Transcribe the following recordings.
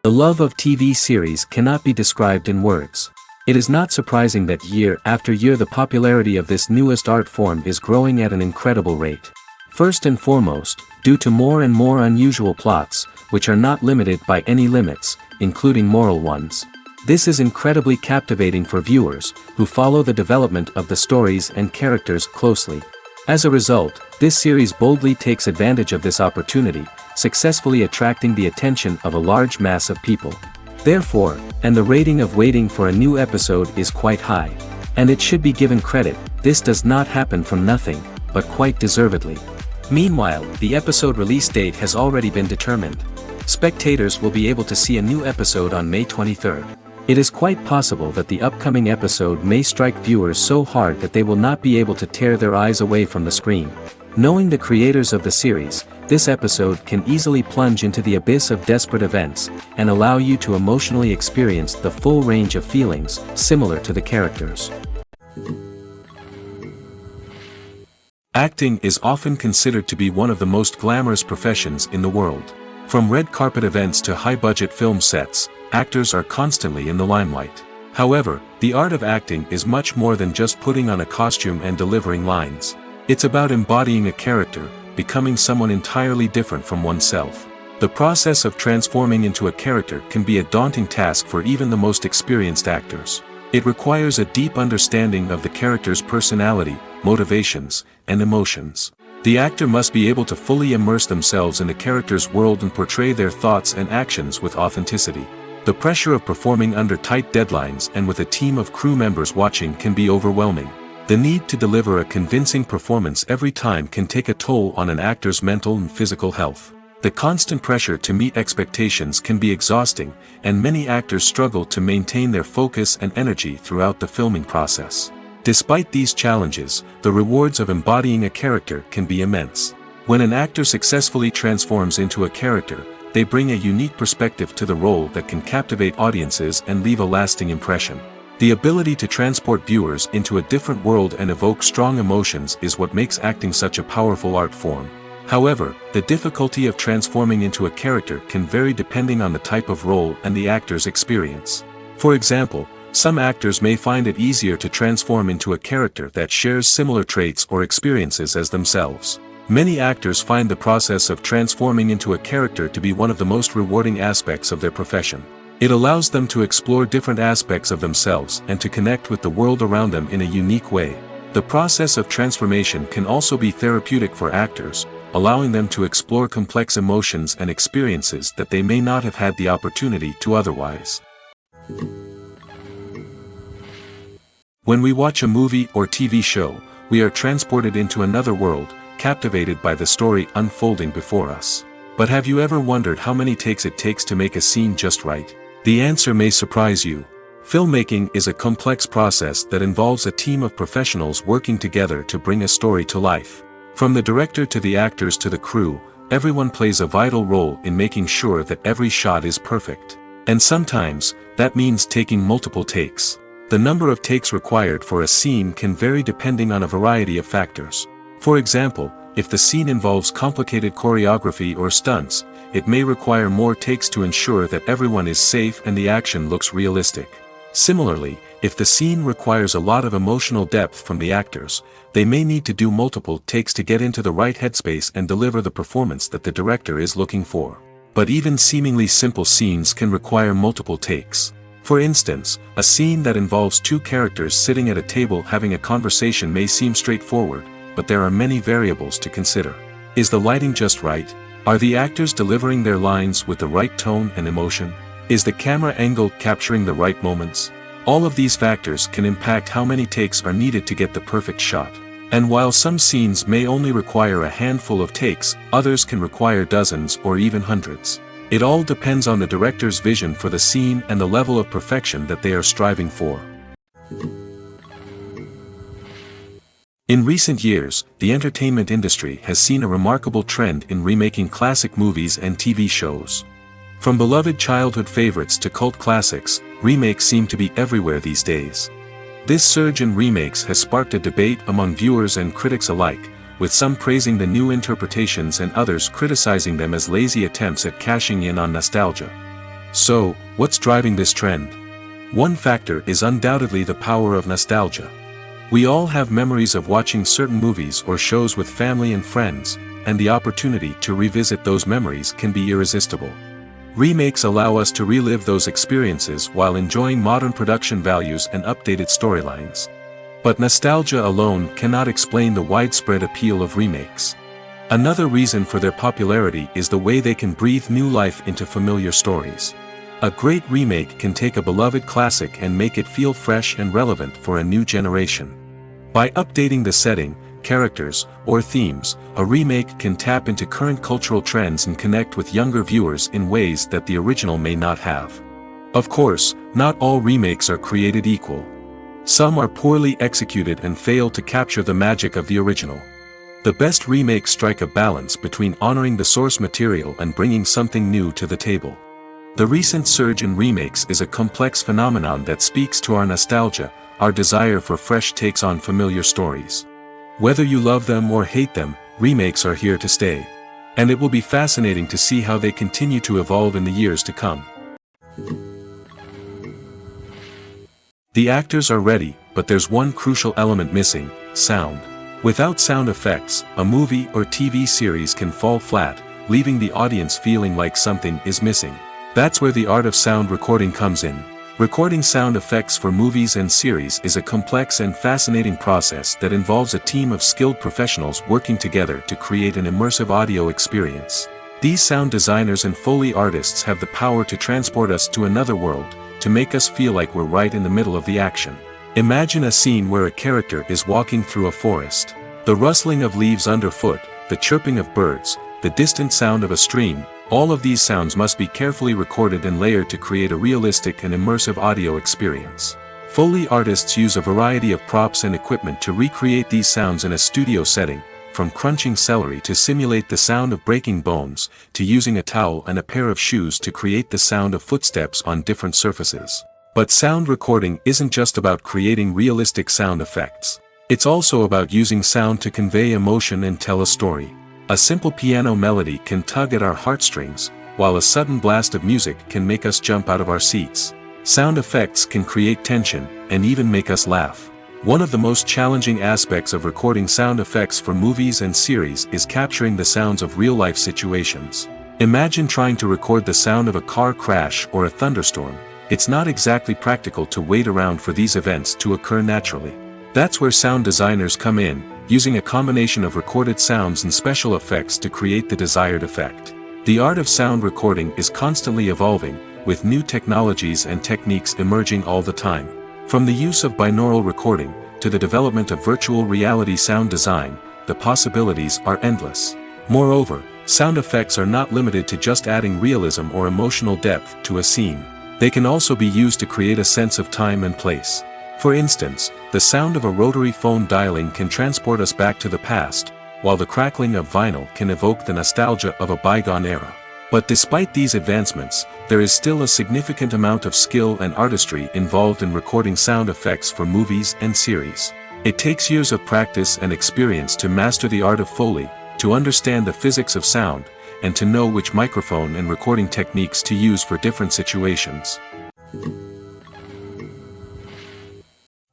The love of TV series cannot be described in words. It is not surprising that year after year the popularity of this newest art form is growing at an incredible rate. First and foremost, due to more and more unusual plots, which are not limited by any limits, including moral ones. This is incredibly captivating for viewers, who follow the development of the stories and characters closely. As a result, this series boldly takes advantage of this opportunity, successfully attracting the attention of a large mass of people. Therefore, and the rating of waiting for a new episode is quite high. And it should be given credit, this does not happen from nothing, but quite deservedly. Meanwhile, the episode release date has already been determined. Spectators will be able to see a new episode on May 23rd. It is quite possible that the upcoming episode may strike viewers so hard that they will not be able to tear their eyes away from the screen. Knowing the creators of the series, this episode can easily plunge into the abyss of desperate events, and allow you to emotionally experience the full range of feelings, similar to the characters. Acting is often considered to be one of the most glamorous professions in the world. From red carpet events to high-budget film sets, actors are constantly in the limelight. However, the art of acting is much more than just putting on a costume and delivering lines. It's about embodying a character, becoming someone entirely different from oneself. The process of transforming into a character can be a daunting task for even the most experienced actors. It requires a deep understanding of the character's personality, motivations, and emotions. The actor must be able to fully immerse themselves in the character's world and portray their thoughts and actions with authenticity. The pressure of performing under tight deadlines and with a team of crew members watching can be overwhelming. The need to deliver a convincing performance every time can take a toll on an actor's mental and physical health. The constant pressure to meet expectations can be exhausting, and many actors struggle to maintain their focus and energy throughout the filming process. Despite these challenges, the rewards of embodying a character can be immense. When an actor successfully transforms into a character, they bring a unique perspective to the role that can captivate audiences and leave a lasting impression. The ability to transport viewers into a different world and evoke strong emotions is what makes acting such a powerful art form. However, the difficulty of transforming into a character can vary depending on the type of role and the actor's experience. For example, some actors may find it easier to transform into a character that shares similar traits or experiences as themselves. Many actors find the process of transforming into a character to be one of the most rewarding aspects of their profession. It allows them to explore different aspects of themselves and to connect with the world around them in a unique way. The process of transformation can also be therapeutic for actors, allowing them to explore complex emotions and experiences that they may not have had the opportunity to otherwise. When we watch a movie or TV show, we are transported into another world, captivated by the story unfolding before us. But have you ever wondered how many takes it takes to make a scene just right? The answer may surprise you. Filmmaking is a complex process that involves a team of professionals working together to bring a story to life. From the director to the actors to the crew, everyone plays a vital role in making sure that every shot is perfect. And sometimes, that means taking multiple takes. The number of takes required for a scene can vary depending on a variety of factors. For example, if the scene involves complicated choreography or stunts, it may require more takes to ensure that everyone is safe and the action looks realistic. Similarly, if the scene requires a lot of emotional depth from the actors, they may need to do multiple takes to get into the right headspace and deliver the performance that the director is looking for. But even seemingly simple scenes can require multiple takes. For instance, a scene that involves two characters sitting at a table having a conversation may seem straightforward, but there are many variables to consider. Is the lighting just right? Are the actors delivering their lines with the right tone and emotion? Is the camera angle capturing the right moments? All of these factors can impact how many takes are needed to get the perfect shot. And while some scenes may only require a handful of takes, others can require dozens or even hundreds. It all depends on the director's vision for the scene and the level of perfection that they are striving for. In recent years, the entertainment industry has seen a remarkable trend in remaking classic movies and TV shows. From beloved childhood favorites to cult classics, remakes seem to be everywhere these days. This surge in remakes has sparked a debate among viewers and critics alike, with some praising the new interpretations and others criticizing them as lazy attempts at cashing in on nostalgia. So, what's driving this trend? One factor is undoubtedly the power of nostalgia. We all have memories of watching certain movies or shows with family and friends, and the opportunity to revisit those memories can be irresistible. Remakes allow us to relive those experiences while enjoying modern production values and updated storylines. But nostalgia alone cannot explain the widespread appeal of remakes. Another reason for their popularity is the way they can breathe new life into familiar stories. A great remake can take a beloved classic and make it feel fresh and relevant for a new generation. By updating the setting, characters, or themes, a remake can tap into current cultural trends and connect with younger viewers in ways that the original may not have. Of course, not all remakes are created equal. Some are poorly executed and fail to capture the magic of the original. The best remakes strike a balance between honoring the source material and bringing something new to the table. The recent surge in remakes is a complex phenomenon that speaks to our nostalgia, our desire for fresh takes on familiar stories. Whether you love them or hate them, remakes are here to stay. And it will be fascinating to see how they continue to evolve in the years to come. The actors are ready, but there's one crucial element missing: sound. Without sound effects, a movie or TV series can fall flat, leaving the audience feeling like something is missing. That's where the art of sound recording comes in. Recording sound effects for movies and series is a complex and fascinating process that involves a team of skilled professionals working together to create an immersive audio experience. These sound designers and Foley artists have the power to transport us to another world, to make us feel like we're right in the middle of the action. Imagine a scene where a character is walking through a forest. The rustling of leaves underfoot, the chirping of birds, the distant sound of a stream, all of these sounds must be carefully recorded and layered to create a realistic and immersive audio experience. Foley artists use a variety of props and equipment to recreate these sounds in a studio setting, from crunching celery to simulate the sound of breaking bones, to using a towel and a pair of shoes to create the sound of footsteps on different surfaces. But sound recording isn't just about creating realistic sound effects. It's also about using sound to convey emotion and tell a story. A simple piano melody can tug at our heartstrings, while a sudden blast of music can make us jump out of our seats. Sound effects can create tension, and even make us laugh. One of the most challenging aspects of recording sound effects for movies and series is capturing the sounds of real-life situations. Imagine trying to record the sound of a car crash or a thunderstorm. It's not exactly practical to wait around for these events to occur naturally. That's where sound designers come in, using a combination of recorded sounds and special effects to create the desired effect. The art of sound recording is constantly evolving, with new technologies and techniques emerging all the time. From the use of binaural recording, to the development of virtual reality sound design, the possibilities are endless. Moreover, sound effects are not limited to just adding realism or emotional depth to a scene. They can also be used to create a sense of time and place. For instance, the sound of a rotary phone dialing can transport us back to the past, while the crackling of vinyl can evoke the nostalgia of a bygone era. But despite these advancements, there is still a significant amount of skill and artistry involved in recording sound effects for movies and series. It takes years of practice and experience to master the art of Foley, to understand the physics of sound, and to know which microphone and recording techniques to use for different situations.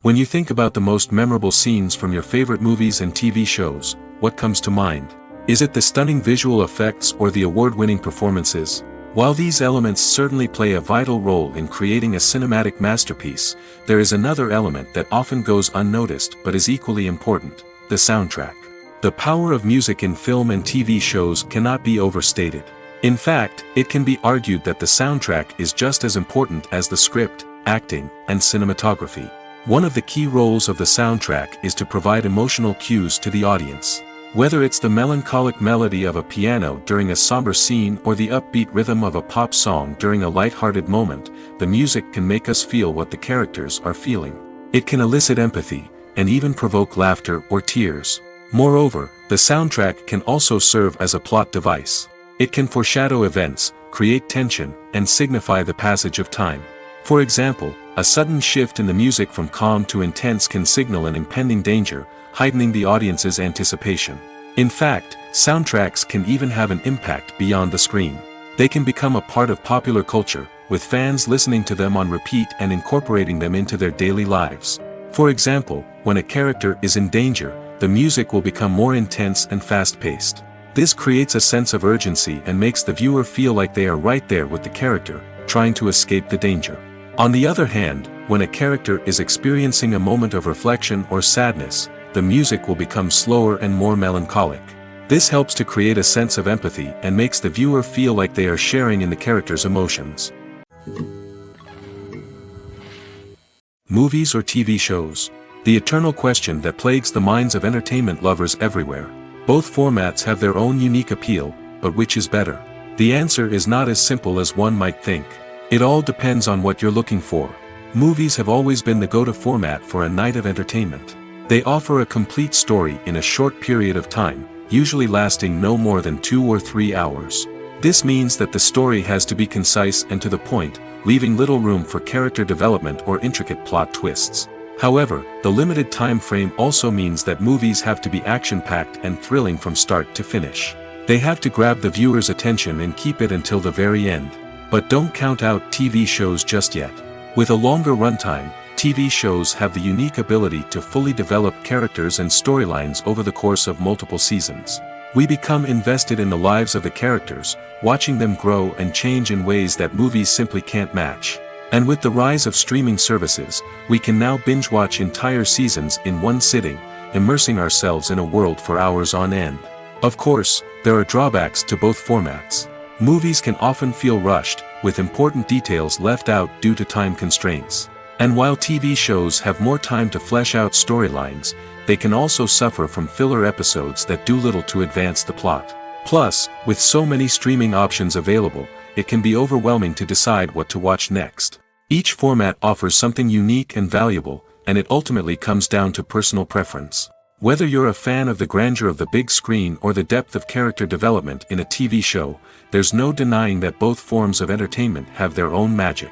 When you think about the most memorable scenes from your favorite movies and TV shows, what comes to mind? Is it the stunning visual effects or the award-winning performances? While these elements certainly play a vital role in creating a cinematic masterpiece, there is another element that often goes unnoticed but is equally important: the soundtrack. The power of music in film and TV shows cannot be overstated. In fact, it can be argued that the soundtrack is just as important as the script, acting, and cinematography. One of the key roles of the soundtrack is to provide emotional cues to the audience. Whether it's the melancholic melody of a piano during a somber scene or the upbeat rhythm of a pop song during a light-hearted moment, the music can make us feel what the characters are feeling. It can elicit empathy, and even provoke laughter or tears. Moreover, the soundtrack can also serve as a plot device. It can foreshadow events, create tension, and signify the passage of time. For example, a sudden shift in the music from calm to intense can signal an impending danger, heightening the audience's anticipation. In fact, soundtracks can even have an impact beyond the screen. They can become a part of popular culture, with fans listening to them on repeat and incorporating them into their daily lives. For example, when a character is in danger, the music will become more intense and fast-paced. This creates a sense of urgency and makes the viewer feel like they are right there with the character, trying to escape the danger. On the other hand, when a character is experiencing a moment of reflection or sadness, the music will become slower and more melancholic. This helps to create a sense of empathy and makes the viewer feel like they are sharing in the character's emotions. Movies or TV shows? The eternal question that plagues the minds of entertainment lovers everywhere. Both formats have their own unique appeal, but which is better? The answer is not as simple as one might think. It all depends on what you're looking for. Movies have always been the go-to format for a night of entertainment. They offer a complete story in a short period of time, usually lasting no more than 2 or 3 hours. This means that the story has to be concise and to the point, leaving little room for character development or intricate plot twists. However, the limited time frame also means that movies have to be action-packed and thrilling from start to finish. They have to grab the viewer's attention and keep it until the very end. But don't count out TV shows just yet. With a longer runtime, TV shows have the unique ability to fully develop characters and storylines over the course of multiple seasons. We become invested in the lives of the characters, watching them grow and change in ways that movies simply can't match. And with the rise of streaming services, we can now binge-watch entire seasons in one sitting, immersing ourselves in a world for hours on end. Of course, there are drawbacks to both formats. Movies can often feel rushed, with important details left out due to time constraints. And while TV shows have more time to flesh out storylines, they can also suffer from filler episodes that do little to advance the plot. Plus, with so many streaming options available, it can be overwhelming to decide what to watch next. Each format offers something unique and valuable, and it ultimately comes down to personal preference. Whether you're a fan of the grandeur of the big screen or the depth of character development in a TV show, there's no denying that both forms of entertainment have their own magic.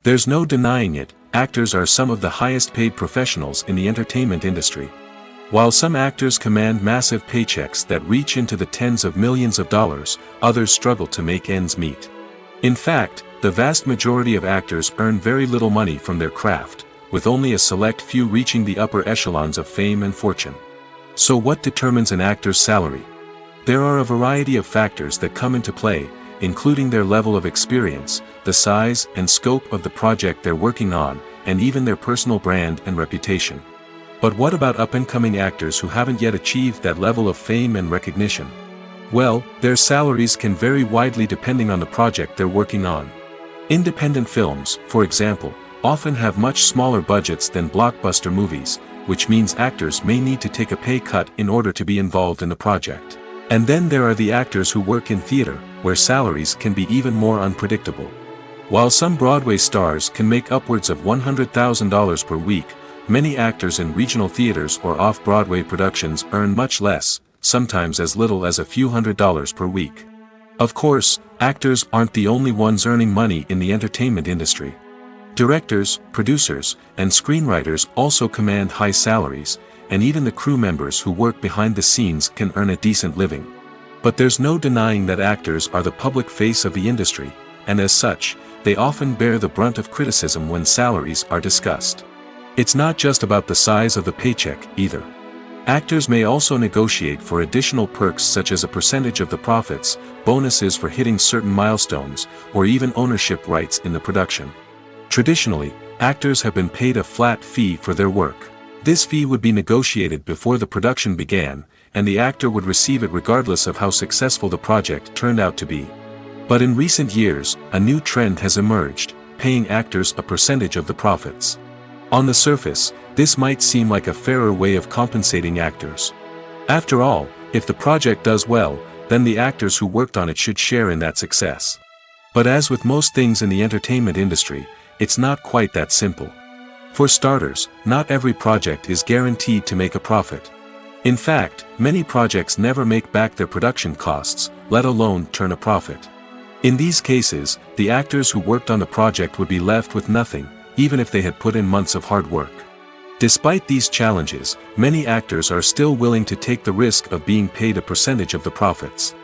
There's no denying it, actors are some of the highest paid professionals in the entertainment industry. While some actors command massive paychecks that reach into the tens of millions of dollars, others struggle to make ends meet. In fact, the vast majority of actors earn very little money from their craft, with only a select few reaching the upper echelons of fame and fortune. So what determines an actor's salary? There are a variety of factors that come into play, including their level of experience, the size and scope of the project they're working on, and even their personal brand and reputation. But what about up-and-coming actors who haven't yet achieved that level of fame and recognition? Well, their salaries can vary widely depending on the project they're working on. Independent films, for example, often have much smaller budgets than blockbuster movies, which means actors may need to take a pay cut in order to be involved in the project. And then there are the actors who work in theater, where salaries can be even more unpredictable. While some Broadway stars can make upwards of $100,000 per week, many actors in regional theaters or off-Broadway productions earn much less, sometimes as little as a few $100s per week. Of course, actors aren't the only ones earning money in the entertainment industry. Directors, producers, and screenwriters also command high salaries, and even the crew members who work behind the scenes can earn a decent living. But there's no denying that actors are the public face of the industry, and as such, they often bear the brunt of criticism when salaries are discussed. It's not just about the size of the paycheck, either. Actors may also negotiate for additional perks such as a percentage of the profits, bonuses for hitting certain milestones, or even ownership rights in the production. Traditionally, actors have been paid a flat fee for their work. This fee would be negotiated before the production began, and the actor would receive it regardless of how successful the project turned out to be. But in recent years, a new trend has emerged, paying actors a percentage of the profits. On the surface, this might seem like a fairer way of compensating actors. After all, if the project does well, then the actors who worked on it should share in that success. But as with most things in the entertainment industry, it's not quite that simple. For starters, not every project is guaranteed to make a profit. In fact, many projects never make back their production costs, let alone turn a profit. In these cases, the actors who worked on the project would be left with nothing, even if they had put in months of hard work. Despite these challenges, many actors are still willing to take the risk of being paid a percentage of the profits.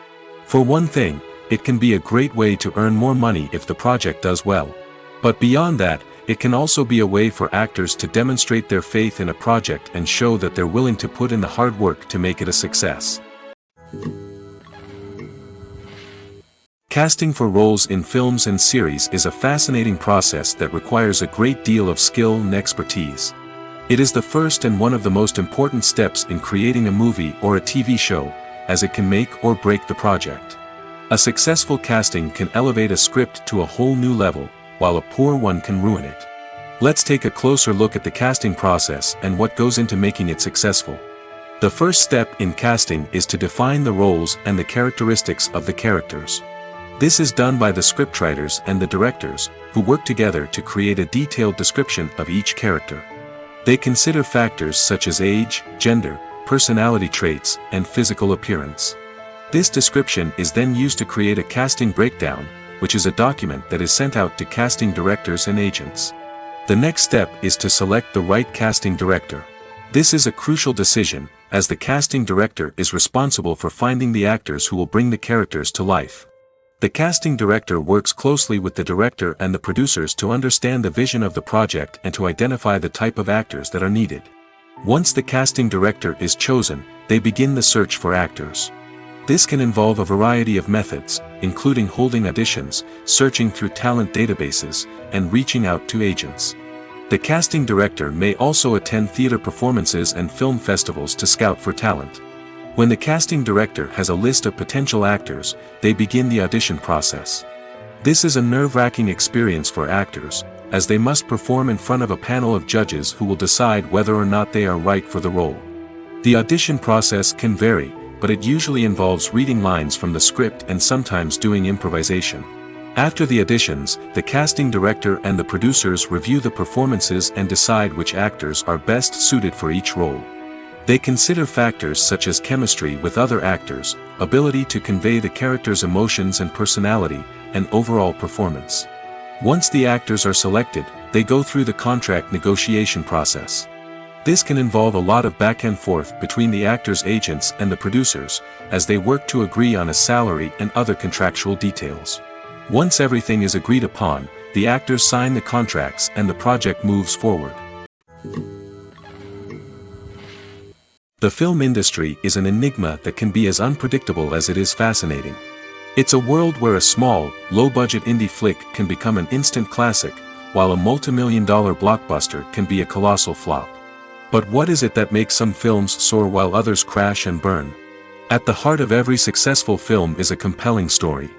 For one thing, it can be a great way to earn more money if the project does well. But beyond that, it can also be a way for actors to demonstrate their faith in a project and show that they're willing to put in the hard work to make it a success. Casting for roles in films and series is a fascinating process that requires a great deal of skill and expertise. It is the first and one of the most important steps in creating a movie or a TV show, as it can make or break the project. A successful casting can elevate a script to a whole new level, while a poor one can ruin it. Let's take a closer look at the casting process and what goes into making it successful. The first step in casting is to define the roles and the characteristics of the characters. This is done by the scriptwriters and the directors, who work together to create a detailed description of each character. They consider factors such as age, gender, personality traits, and physical appearance. This description is then used to create a casting breakdown, which is a document that is sent out to casting directors and agents. The next step is to select the right casting director. This is a crucial decision, as the casting director is responsible for finding the actors who will bring the characters to life. The casting director works closely with the director and the producers to understand the vision of the project and to identify the type of actors that are needed. Once the casting director is chosen, they begin the search for actors. This can involve a variety of methods, including holding auditions, searching through talent databases, and reaching out to agents. The casting director may also attend theater performances and film festivals to scout for talent. When the casting director has a list of potential actors, they begin the audition process. This is a nerve-wracking experience for actors, as they must perform in front of a panel of judges who will decide whether or not they are right for the role. The audition process can vary, but it usually involves reading lines from the script and sometimes doing improvisation. After the auditions, the casting director and the producers review the performances and decide which actors are best suited for each role. They consider factors such as chemistry with other actors, ability to convey the character's emotions and personality, and overall performance. Once the actors are selected, they go through the contract negotiation process. This can involve a lot of back and forth between the actors' agents and the producers, as they work to agree on a salary and other contractual details. Once everything is agreed upon, the actors sign the contracts and the project moves forward. The film industry is an enigma that can be as unpredictable as it is fascinating. It's a world where a small, low-budget indie flick can become an instant classic, while a multi-million-dollar blockbuster can be a colossal flop. But what is it that makes some films soar while others crash and burn? At the heart of every successful film is a compelling story.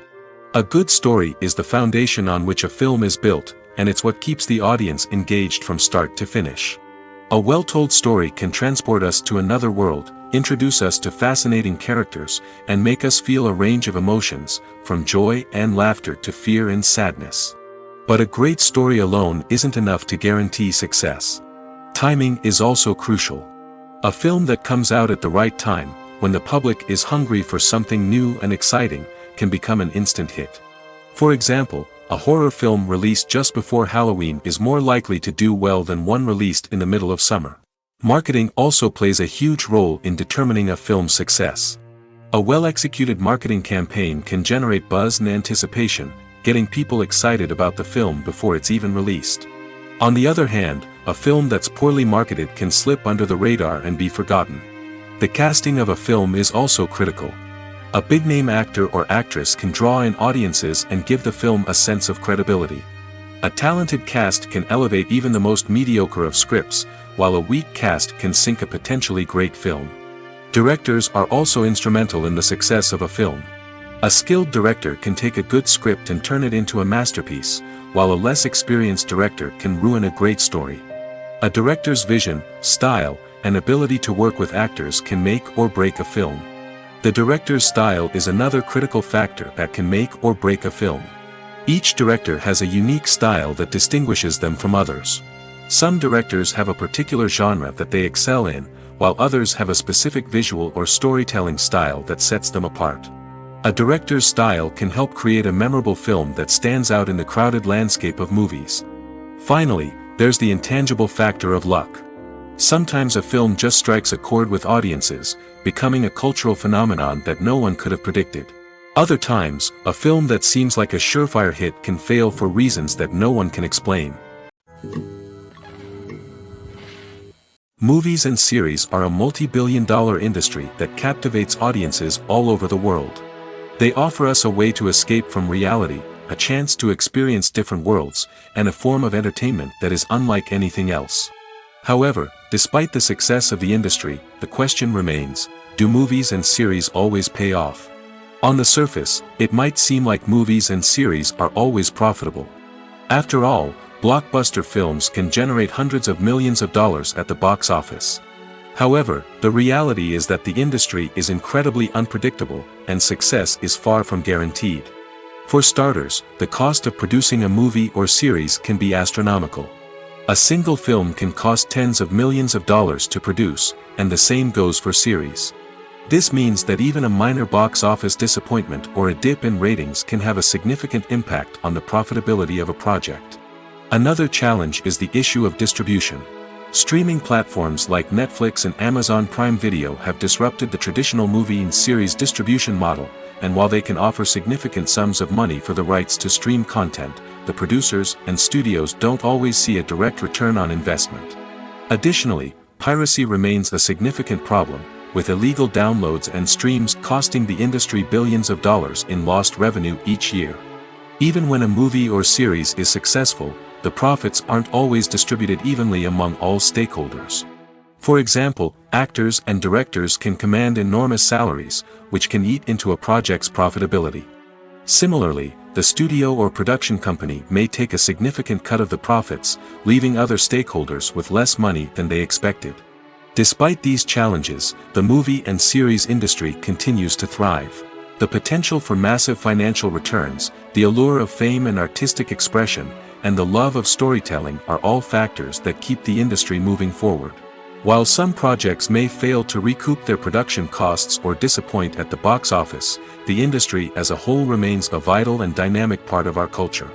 A good story is the foundation on which a film is built, and it's what keeps the audience engaged from start to finish. A well-told story can transport us to another world, introduce us to fascinating characters, and make us feel a range of emotions, from joy and laughter to fear and sadness. But a great story alone isn't enough to guarantee success. Timing is also crucial. A film that comes out at the right time, when the public is hungry for something new and exciting, can become an instant hit. For example, a horror film released just before Halloween is more likely to do well than one released in the middle of summer. Marketing also plays a huge role in determining a film's success. A well-executed marketing campaign can generate buzz and anticipation, getting people excited about the film before it's even released. On the other hand, a film that's poorly marketed can slip under the radar and be forgotten. The casting of a film is also critical. A big-name actor or actress can draw in audiences and give the film a sense of credibility. A talented cast can elevate even the most mediocre of scripts, while a weak cast can sink a potentially great film. Directors are also instrumental in the success of a film. A skilled director can take a good script and turn it into a masterpiece, while a less experienced director can ruin a great story. A director's vision, style, and ability to work with actors can make or break a film. The director's style is another critical factor that can make or break a film. Each director has a unique style that distinguishes them from others. Some directors have a particular genre that they excel in, while others have a specific visual or storytelling style that sets them apart. A director's style can help create a memorable film that stands out in the crowded landscape of movies. Finally, there's the intangible factor of luck. Sometimes a film just strikes a chord with audiences, becoming a cultural phenomenon that no one could have predicted. Other times, a film that seems like a surefire hit can fail for reasons that no one can explain. Movies and series are a multi-billion-dollar industry that captivates audiences all over the world. They offer us a way to escape from reality, a chance to experience different worlds, and a form of entertainment that is unlike anything else. However, despite the success of the industry, the question remains, do movies and series always pay off? On the surface, it might seem like movies and series are always profitable. After all, blockbuster films can generate hundreds of millions of dollars at the box office. However, the reality is that the industry is incredibly unpredictable, and success is far from guaranteed. For starters, the cost of producing a movie or series can be astronomical. A single film can cost tens of millions of dollars to produce, and the same goes for series. This means that even a minor box office disappointment or a dip in ratings can have a significant impact on the profitability of a project. Another challenge is the issue of distribution. Streaming platforms like Netflix and Amazon Prime Video have disrupted the traditional movie and series distribution model, and while they can offer significant sums of money for the rights to stream content, the producers and studios don't always see a direct return on investment. Additionally, piracy remains a significant problem, with illegal downloads and streams costing the industry billions of dollars in lost revenue each year. Even when a movie or series is successful, the profits aren't always distributed evenly among all stakeholders. For example, actors and directors can command enormous salaries, which can eat into a project's profitability. Similarly, the studio or production company may take a significant cut of the profits, leaving other stakeholders with less money than they expected. Despite these challenges, the movie and series industry continues to thrive. The potential for massive financial returns, the allure of fame and artistic expression, and the love of storytelling are all factors that keep the industry moving forward. While some projects may fail to recoup their production costs or disappoint at the box office, the industry as a whole remains a vital and dynamic part of our culture.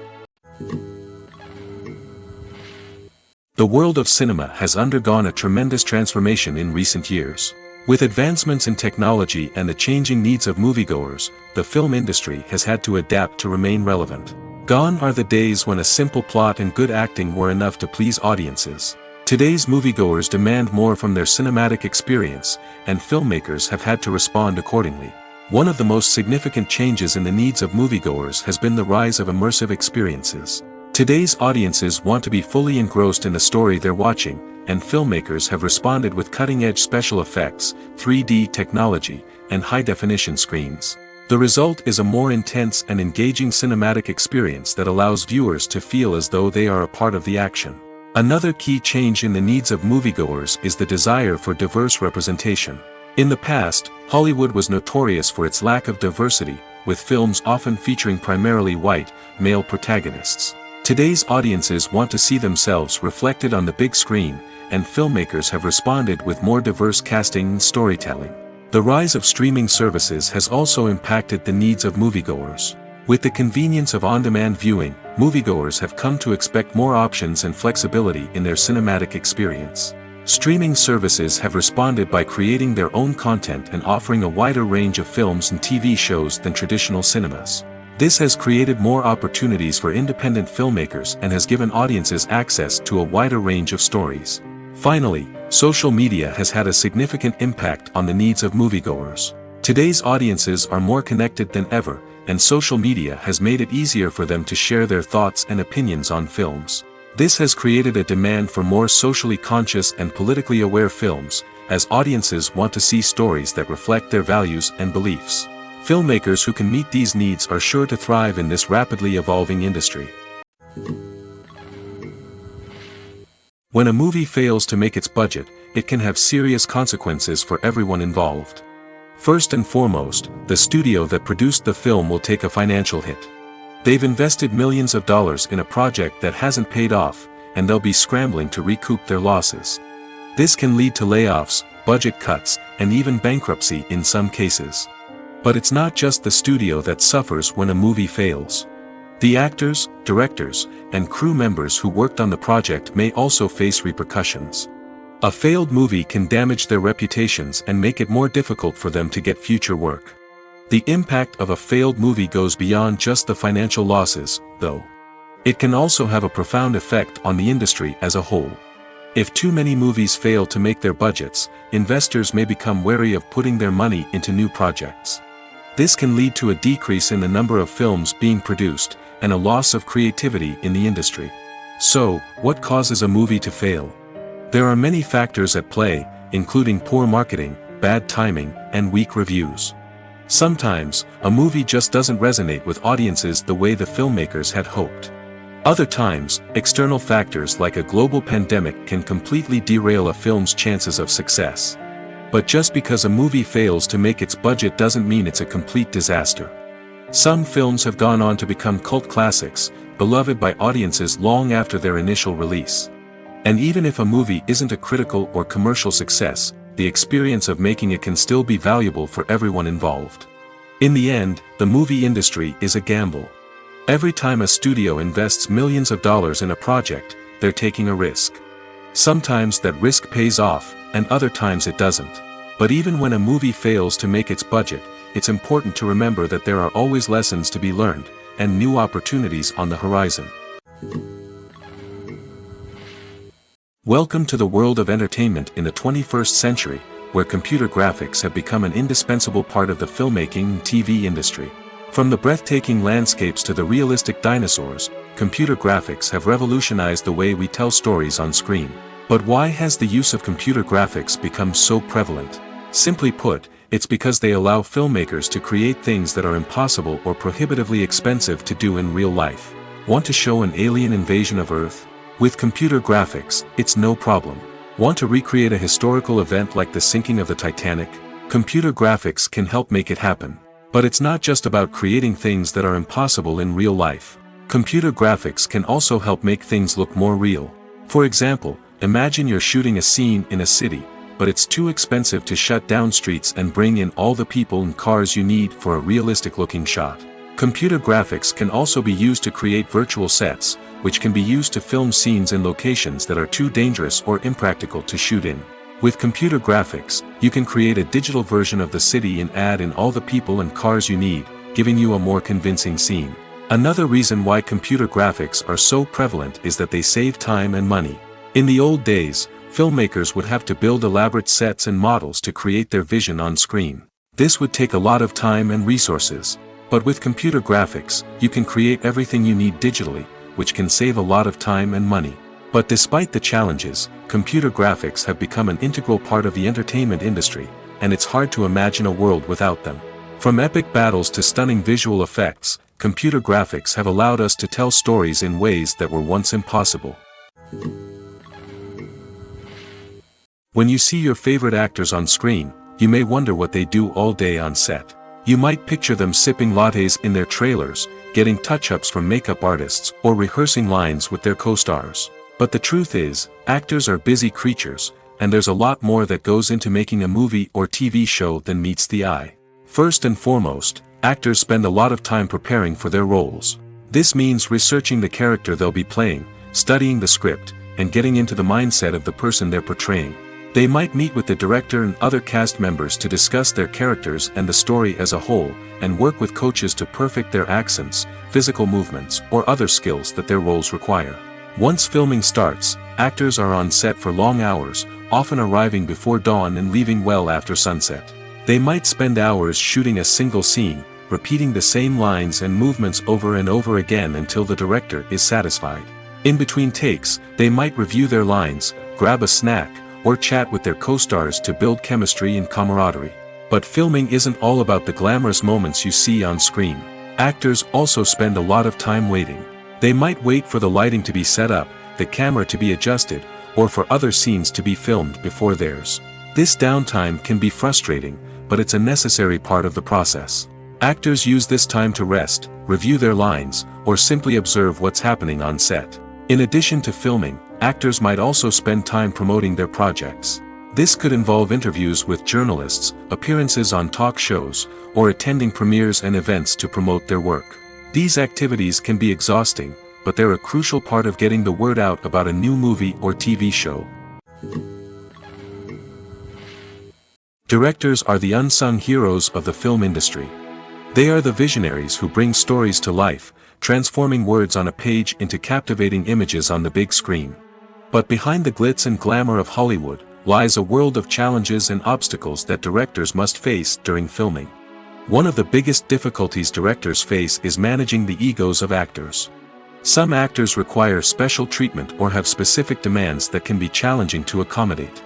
The world of cinema has undergone a tremendous transformation in recent years. With advancements in technology and the changing needs of moviegoers, the film industry has had to adapt to remain relevant. Gone are the days when a simple plot and good acting were enough to please audiences. Today's moviegoers demand more from their cinematic experience, and filmmakers have had to respond accordingly. One of the most significant changes in the needs of moviegoers has been the rise of immersive experiences. Today's audiences want to be fully engrossed in the story they're watching, and filmmakers have responded with cutting-edge special effects, 3D technology, and high-definition screens. The result is a more intense and engaging cinematic experience that allows viewers to feel as though they are a part of the action. Another key change in the needs of moviegoers is the desire for diverse representation. In the past, Hollywood was notorious for its lack of diversity, with films often featuring primarily white, male protagonists. Today's audiences want to see themselves reflected on the big screen, and filmmakers have responded with more diverse casting and storytelling. The rise of streaming services has also impacted the needs of moviegoers. With the convenience of on-demand viewing, moviegoers have come to expect more options and flexibility in their cinematic experience. Streaming services have responded by creating their own content and offering a wider range of films and TV shows than traditional cinemas. This has created more opportunities for independent filmmakers and has given audiences access to a wider range of stories. Finally, social media has had a significant impact on the needs of moviegoers. Today's audiences are more connected than ever, and social media has made it easier for them to share their thoughts and opinions on films. This has created a demand for more socially conscious and politically aware films, as audiences want to see stories that reflect their values and beliefs. Filmmakers who can meet these needs are sure to thrive in this rapidly evolving industry. When a movie fails to make its budget, it can have serious consequences for everyone involved. First and foremost, the studio that produced the film will take a financial hit. They've invested millions of dollars in a project that hasn't paid off, and they'll be scrambling to recoup their losses. This can lead to layoffs, budget cuts, and even bankruptcy in some cases. But it's not just the studio that suffers when a movie fails. The actors, directors, and crew members who worked on the project may also face repercussions. A failed movie can damage their reputations and make it more difficult for them to get future work. The impact of a failed movie goes beyond just the financial losses, though. It can also have a profound effect on the industry as a whole. If too many movies fail to make their budgets, investors may become wary of putting their money into new projects. This can lead to a decrease in the number of films being produced, and a loss of creativity in the industry. So, what causes a movie to fail? There are many factors at play, including poor marketing, bad timing, and weak reviews. Sometimes, a movie just doesn't resonate with audiences the way the filmmakers had hoped. Other times, external factors like a global pandemic can completely derail a film's chances of success. But just because a movie fails to make its budget doesn't mean it's a complete disaster. Some films have gone on to become cult classics, beloved by audiences long after their initial release. And even if a movie isn't a critical or commercial success, the experience of making it can still be valuable for everyone involved. In the end, the movie industry is a gamble. Every time a studio invests millions of dollars in a project, they're taking a risk. Sometimes that risk pays off, and other times it doesn't. But even when a movie fails to make its budget, it's important to remember that there are always lessons to be learned, and new opportunities on the horizon. Welcome to the world of entertainment in the 21st century, where computer graphics have become an indispensable part of the filmmaking and TV industry. From the breathtaking landscapes to the realistic dinosaurs, computer graphics have revolutionized the way we tell stories on screen. But why has the use of computer graphics become so prevalent? Simply put, it's because they allow filmmakers to create things that are impossible or prohibitively expensive to do in real life. Want to show an alien invasion of Earth? With computer graphics, it's no problem. Want to recreate a historical event like the sinking of the Titanic? Computer graphics can help make it happen. But it's not just about creating things that are impossible in real life. Computer graphics can also help make things look more real. For example, imagine you're shooting a scene in a city, but it's too expensive to shut down streets and bring in all the people and cars you need for a realistic-looking shot. Computer graphics can also be used to create virtual sets, which can be used to film scenes in locations that are too dangerous or impractical to shoot in. With computer graphics, you can create a digital version of the city and add in all the people and cars you need, giving you a more convincing scene. Another reason why computer graphics are so prevalent is that they save time and money. In the old days, filmmakers would have to build elaborate sets and models to create their vision on screen. This would take a lot of time and resources. But with computer graphics, you can create everything you need digitally, which can save a lot of time and money. But despite the challenges, computer graphics have become an integral part of the entertainment industry, and it's hard to imagine a world without them. From epic battles to stunning visual effects, computer graphics have allowed us to tell stories in ways that were once impossible. When you see your favorite actors on screen, you may wonder what they do all day on set. You might picture them sipping lattes in their trailers, getting touch-ups from makeup artists, or rehearsing lines with their co-stars. But the truth is, actors are busy creatures, and there's a lot more that goes into making a movie or TV show than meets the eye. First and foremost, actors spend a lot of time preparing for their roles. This means researching the character they'll be playing, studying the script, and getting into the mindset of the person they're portraying. They might meet with the director and other cast members to discuss their characters and the story as a whole, and work with coaches to perfect their accents, physical movements, or other skills that their roles require. Once filming starts, actors are on set for long hours, often arriving before dawn and leaving well after sunset. They might spend hours shooting a single scene, repeating the same lines and movements over and over again until the director is satisfied. In between takes, they might review their lines, grab a snack, or chat with their co-stars to build chemistry and camaraderie. But filming isn't all about the glamorous moments you see on screen. Actors also spend a lot of time waiting. They might wait for the lighting to be set up, the camera to be adjusted, or for other scenes to be filmed before theirs. This downtime can be frustrating, but it's a necessary part of the process. Actors use this time to rest, review their lines, or simply observe what's happening on set. In addition to filming, actors might also spend time promoting their projects. This could involve interviews with journalists, appearances on talk shows, or attending premieres and events to promote their work. These activities can be exhausting, but they're a crucial part of getting the word out about a new movie or TV show. Directors are the unsung heroes of the film industry. They are the visionaries who bring stories to life, transforming words on a page into captivating images on the big screen. But behind the glitz and glamour of Hollywood, lies a world of challenges and obstacles that directors must face during filming. One of the biggest difficulties directors face is managing the egos of actors. Some actors require special treatment or have specific demands that can be challenging to accommodate.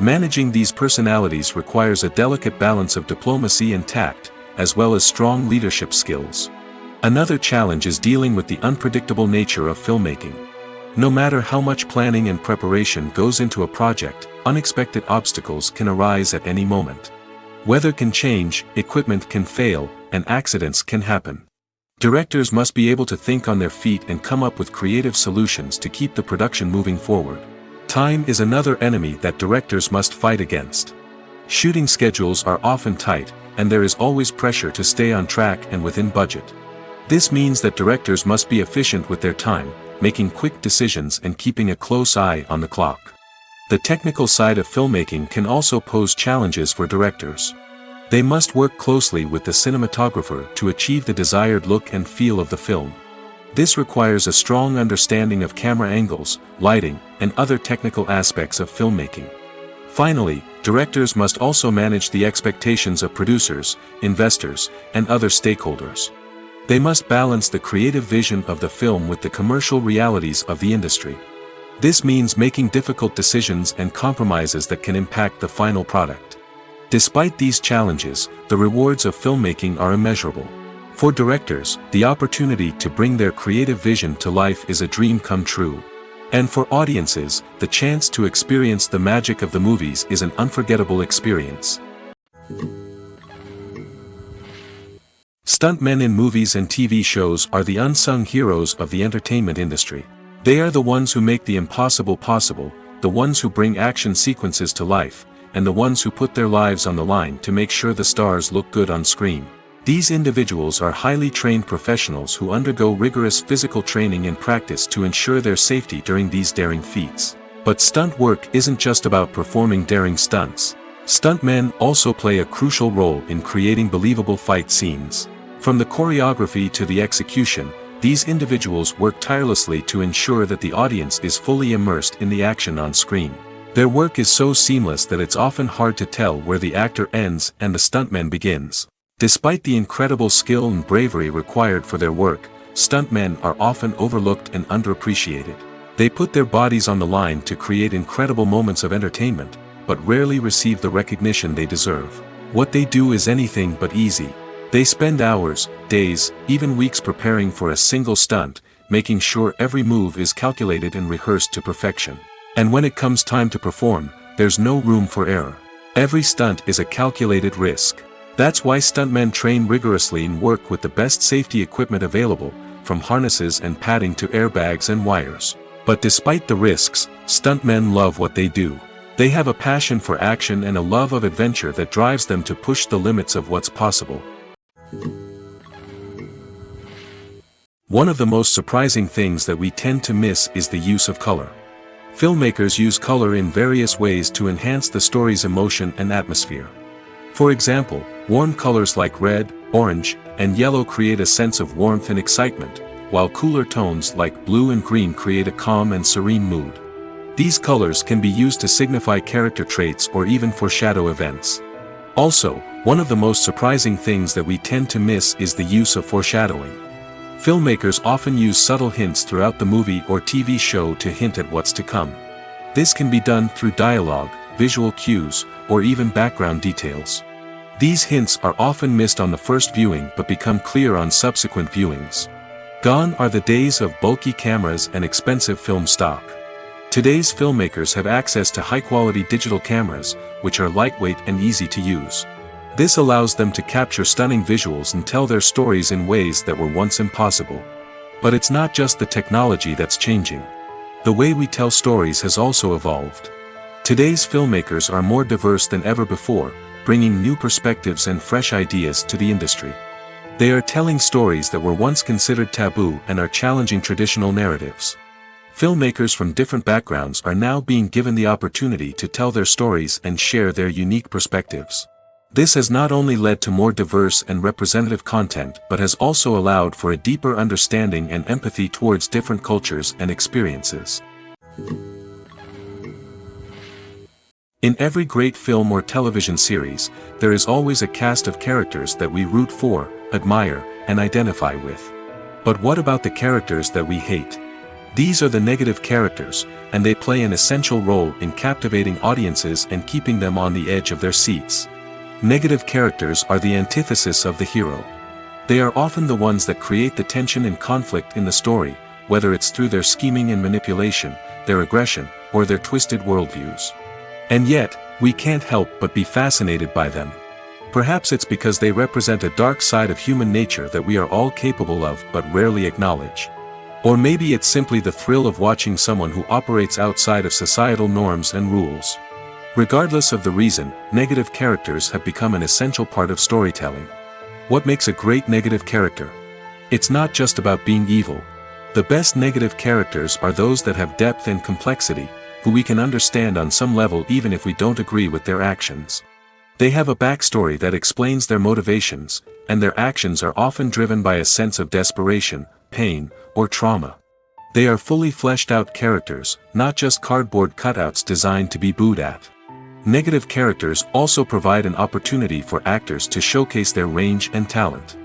Managing these personalities requires a delicate balance of diplomacy and tact, as well as strong leadership skills. Another challenge is dealing with the unpredictable nature of filmmaking. No matter how much planning and preparation goes into a project, unexpected obstacles can arise at any moment. Weather can change, equipment can fail, and accidents can happen. Directors must be able to think on their feet and come up with creative solutions to keep the production moving forward. Time is another enemy that directors must fight against. Shooting schedules are often tight, and there is always pressure to stay on track and within budget. This means that directors must be efficient with their time, making quick decisions and keeping a close eye on the clock. The technical side of filmmaking can also pose challenges for directors. They must work closely with the cinematographer to achieve the desired look and feel of the film. This requires a strong understanding of camera angles, lighting, and other technical aspects of filmmaking. Finally, directors must also manage the expectations of producers, investors, and other stakeholders. They must balance the creative vision of the film with the commercial realities of the industry. This means making difficult decisions and compromises that can impact the final product. Despite these challenges, the rewards of filmmaking are immeasurable. For directors, the opportunity to bring their creative vision to life is a dream come true. And for audiences, the chance to experience the magic of the movies is an unforgettable experience. Stuntmen in movies and TV shows are the unsung heroes of the entertainment industry. They are the ones who make the impossible possible, the ones who bring action sequences to life, and the ones who put their lives on the line to make sure the stars look good on screen. These individuals are highly trained professionals who undergo rigorous physical training and practice to ensure their safety during these daring feats. But stunt work isn't just about performing daring stunts. Stuntmen also play a crucial role in creating believable fight scenes. From the choreography to the execution, these individuals work tirelessly to ensure that the audience is fully immersed in the action on screen. Their work is so seamless that it's often hard to tell where the actor ends and the stuntman begins. Despite the incredible skill and bravery required for their work, stuntmen are often overlooked and underappreciated. They put their bodies on the line to create incredible moments of entertainment, but rarely receive the recognition they deserve. What they do is anything but easy. They spend hours, days, even weeks preparing for a single stunt, making sure every move is calculated and rehearsed to perfection. And when it comes time to perform, there's no room for error. Every stunt is a calculated risk. That's why stuntmen train rigorously and work with the best safety equipment available, from harnesses and padding to airbags and wires. But despite the risks, stuntmen love what they do. They have a passion for action and a love of adventure that drives them to push the limits of what's possible. One of the most surprising things that we tend to miss is the use of color. Filmmakers use color in various ways to enhance the story's emotion and atmosphere. For example, warm colors like red, orange, and yellow create a sense of warmth and excitement, while cooler tones like blue and green create a calm and serene mood. These colors can be used to signify character traits or even foreshadow events. Also, one of the most surprising things that we tend to miss is the use of foreshadowing. Filmmakers often use subtle hints throughout the movie or TV show to hint at what's to come. This can be done through dialogue, visual cues, or even background details. These hints are often missed on the first viewing but become clear on subsequent viewings. Gone are the days of bulky cameras and expensive film stock. Today's filmmakers have access to high-quality digital cameras, which are lightweight and easy to use. This allows them to capture stunning visuals and tell their stories in ways that were once impossible. But it's not just the technology that's changing. The way we tell stories has also evolved. Today's filmmakers are more diverse than ever before, bringing new perspectives and fresh ideas to the industry. They are telling stories that were once considered taboo and are challenging traditional narratives. Filmmakers from different backgrounds are now being given the opportunity to tell their stories and share their unique perspectives. This has not only led to more diverse and representative content but has also allowed for a deeper understanding and empathy towards different cultures and experiences. In every great film or television series, there is always a cast of characters that we root for, admire, and identify with. But what about the characters that we hate? These are the negative characters, and they play an essential role in captivating audiences and keeping them on the edge of their seats. Negative characters are the antithesis of the hero. They are often the ones that create the tension and conflict in the story, whether it's through their scheming and manipulation, their aggression, or their twisted worldviews. And yet, we can't help but be fascinated by them. Perhaps it's because they represent a dark side of human nature that we are all capable of but rarely acknowledge. Or maybe it's simply the thrill of watching someone who operates outside of societal norms and rules. Regardless of the reason, negative characters have become an essential part of storytelling. What makes a great negative character? It's not just about being evil. The best negative characters are those that have depth and complexity, who we can understand on some level even if we don't agree with their actions. They have a backstory that explains their motivations, and their actions are often driven by a sense of desperation, pain, or trauma. They are fully fleshed out characters, not just cardboard cutouts designed to be booed at. Negative characters also provide an opportunity for actors to showcase their range and talent.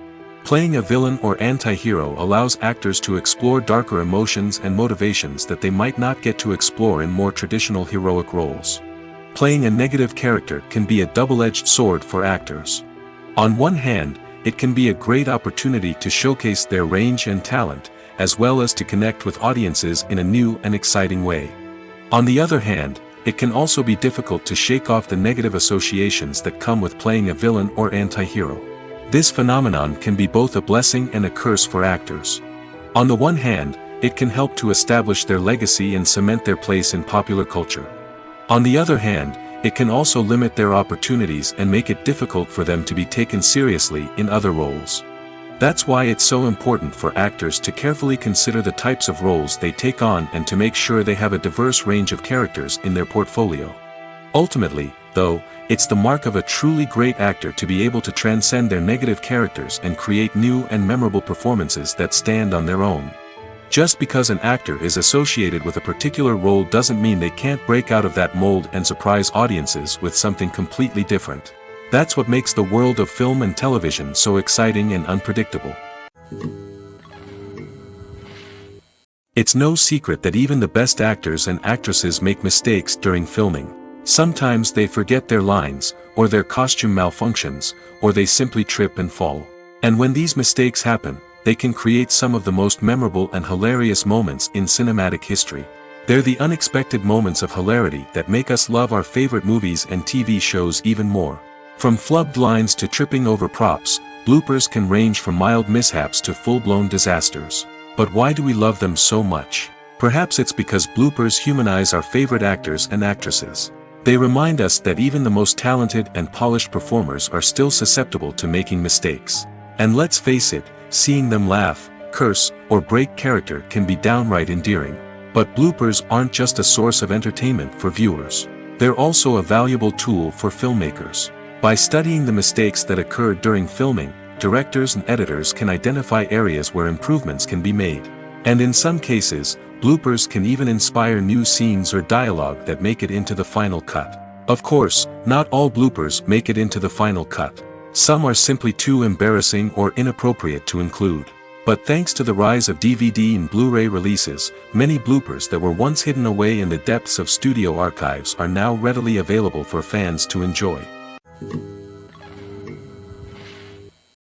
Playing a villain or anti-hero allows actors to explore darker emotions and motivations that they might not get to explore in more traditional heroic roles. Playing a negative character can be a double-edged sword for actors. On one hand, it can be a great opportunity to showcase their range and talent, as well as to connect with audiences in a new and exciting way. On the other hand, it can also be difficult to shake off the negative associations that come with playing a villain or anti-hero. This phenomenon can be both a blessing and a curse for actors. On the one hand, it can help to establish their legacy and cement their place in popular culture. On the other hand, it can also limit their opportunities and make it difficult for them to be taken seriously in other roles. That's why it's so important for actors to carefully consider the types of roles they take on and to make sure they have a diverse range of characters in their portfolio. Ultimately, though, it's the mark of a truly great actor to be able to transcend their negative characters and create new and memorable performances that stand on their own. Just because an actor is associated with a particular role doesn't mean they can't break out of that mold and surprise audiences with something completely different. That's what makes the world of film and television so exciting and unpredictable. It's no secret that even the best actors and actresses make mistakes during filming. Sometimes they forget their lines, or their costume malfunctions, or they simply trip and fall. And when these mistakes happen, they can create some of the most memorable and hilarious moments in cinematic history. They're the unexpected moments of hilarity that make us love our favorite movies and TV shows even more. From flubbed lines to tripping over props, bloopers can range from mild mishaps to full-blown disasters. But why do we love them so much? Perhaps it's because bloopers humanize our favorite actors and actresses. They remind us that even the most talented and polished performers are still susceptible to making mistakes. And let's face it, seeing them laugh, curse, or break character can be downright endearing. But bloopers aren't just a source of entertainment for viewers. They're also a valuable tool for filmmakers. By studying the mistakes that occurred during filming, directors and editors can identify areas where improvements can be made. And in some cases, bloopers can even inspire new scenes or dialogue that make it into the final cut. Of course, not all bloopers make it into the final cut. Some are simply too embarrassing or inappropriate to include. But thanks to the rise of DVD and Blu-ray releases, many bloopers that were once hidden away in the depths of studio archives are now readily available for fans to enjoy.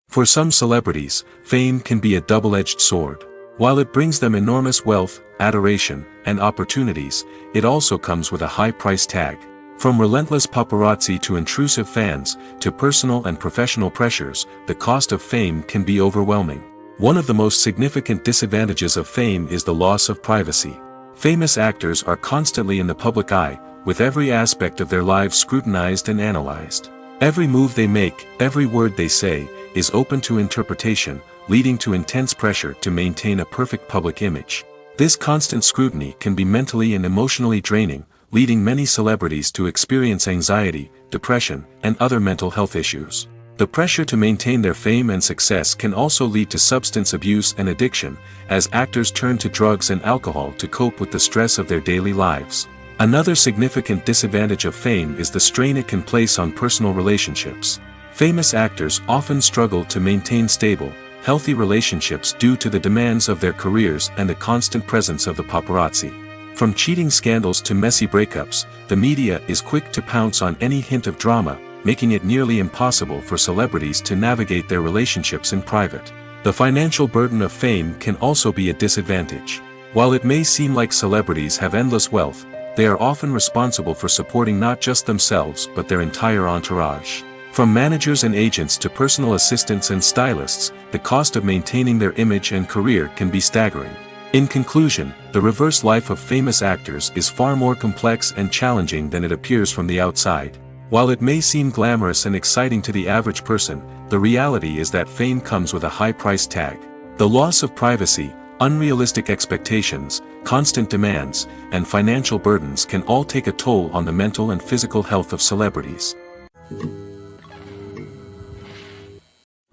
For some celebrities, fame can be a double-edged sword. While it brings them enormous wealth, adoration, and opportunities, it also comes with a high price tag. From relentless paparazzi to intrusive fans, to personal and professional pressures, the cost of fame can be overwhelming. One of the most significant disadvantages of fame is the loss of privacy. Famous actors are constantly in the public eye, with every aspect of their lives scrutinized and analyzed. Every move they make, every word they say, is open to interpretation, leading to intense pressure to maintain a perfect public image. This constant scrutiny can be mentally and emotionally draining, leading many celebrities to experience anxiety, depression, and other mental health issues. The pressure to maintain their fame and success can also lead to substance abuse and addiction, as actors turn to drugs and alcohol to cope with the stress of their daily lives. Another significant disadvantage of fame is the strain it can place on personal relationships. Famous actors often struggle to maintain stable, healthy relationships due to the demands of their careers and the constant presence of the paparazzi. From cheating scandals to messy breakups, the media is quick to pounce on any hint of drama, making it nearly impossible for celebrities to navigate their relationships in private. The financial burden of fame can also be a disadvantage. While it may seem like celebrities have endless wealth, they are often responsible for supporting not just themselves but their entire entourage. From managers and agents to personal assistants and stylists, the cost of maintaining their image and career can be staggering. In conclusion, the reverse life of famous actors is far more complex and challenging than it appears from the outside. While it may seem glamorous and exciting to the average person, the reality is that fame comes with a high price tag. The loss of privacy, unrealistic expectations, constant demands, and financial burdens can all take a toll on the mental and physical health of celebrities.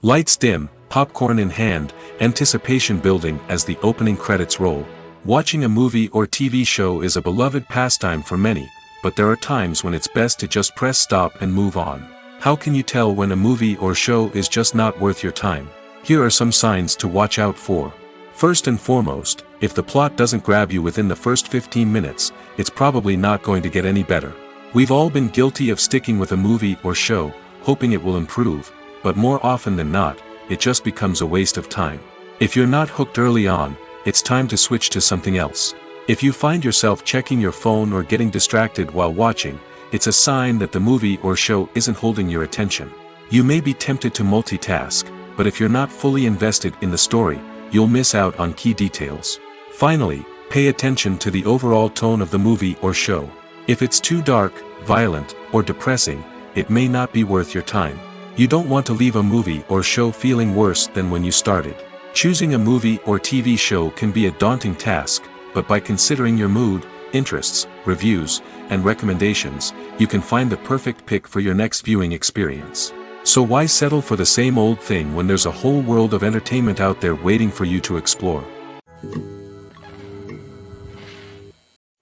Lights dim, popcorn in hand, anticipation building as the opening credits roll. Watching a movie or TV show is a beloved pastime for many, but there are times when it's best to just press stop and move on. How can you tell when a movie or show is just not worth your time? Here are some signs to watch out for. First and foremost, if the plot doesn't grab you within the first 15 minutes, it's probably not going to get any better. We've all been guilty of sticking with a movie or show, hoping it will improve, but more often than not, it just becomes a waste of time. If you're not hooked early on, it's time to switch to something else. If you find yourself checking your phone or getting distracted while watching, it's a sign that the movie or show isn't holding your attention. You may be tempted to multitask, but if you're not fully invested in the story, you'll miss out on key details. Finally, pay attention to the overall tone of the movie or show. If it's too dark, violent, or depressing, it may not be worth your time. You don't want to leave a movie or show feeling worse than when you started. Choosing a movie or TV show can be a daunting task, but by considering your mood, interests, reviews, and recommendations, you can find the perfect pick for your next viewing experience. So why settle for the same old thing when there's a whole world of entertainment out there waiting for you to explore?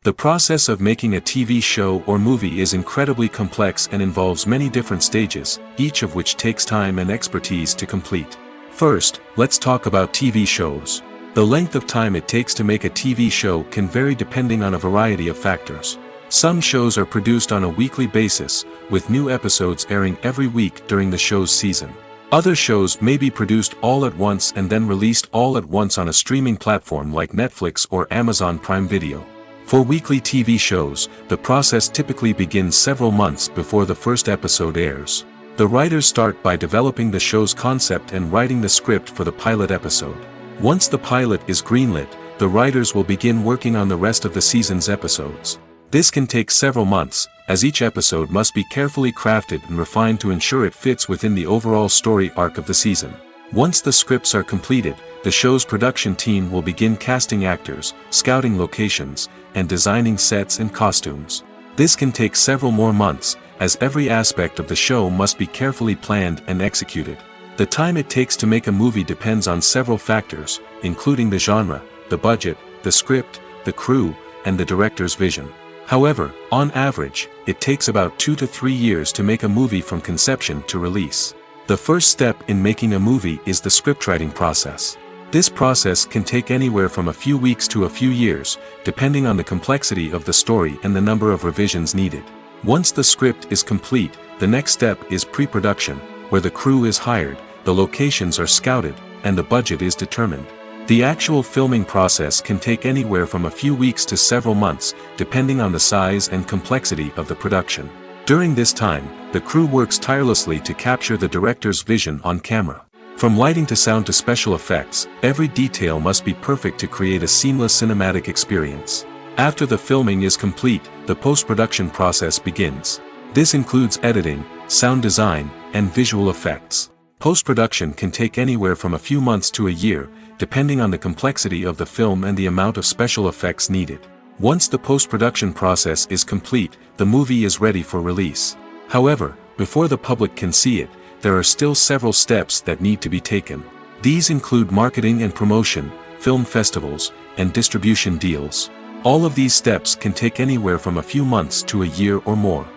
The process of making a TV show or movie is incredibly complex and involves many different stages, each of which takes time and expertise to complete. First, let's talk about TV shows. The length of time it takes to make a TV show can vary depending on a variety of factors. Some shows are produced on a weekly basis, with new episodes airing every week during the show's season. Other shows may be produced all at once and then released all at once on a streaming platform like Netflix or Amazon Prime Video. For weekly TV shows, the process typically begins several months before the first episode airs. The writers start by developing the show's concept and writing the script for the pilot episode. Once the pilot is greenlit, the writers will begin working on the rest of the season's episodes. This can take several months, as each episode must be carefully crafted and refined to ensure it fits within the overall story arc of the season. Once the scripts are completed, the show's production team will begin casting actors, scouting locations, and designing sets and costumes. This can take several more months, as every aspect of the show must be carefully planned and executed. The time it takes to make a movie depends on several factors, including the genre, the budget, the script, the crew, and the director's vision. However, on average, it takes about 2 to 3 years to make a movie from conception to release. The first step in making a movie is the scriptwriting process. This process can take anywhere from a few weeks to a few years, depending on the complexity of the story and the number of revisions needed. Once the script is complete, the next step is pre-production, where the crew is hired, the locations are scouted, and the budget is determined. The actual filming process can take anywhere from a few weeks to several months, depending on the size and complexity of the production. During this time, the crew works tirelessly to capture the director's vision on camera. From lighting to sound to special effects, every detail must be perfect to create a seamless cinematic experience. After the filming is complete, the post-production process begins. This includes editing, sound design, and visual effects. Post-production can take anywhere from a few months to a year, depending on the complexity of the film and the amount of special effects needed. Once the post-production process is complete, the movie is ready for release. However, before the public can see it, there are still several steps that need to be taken. These include marketing and promotion, film festivals, and distribution deals. All of these steps can take anywhere from a few months to a year or more.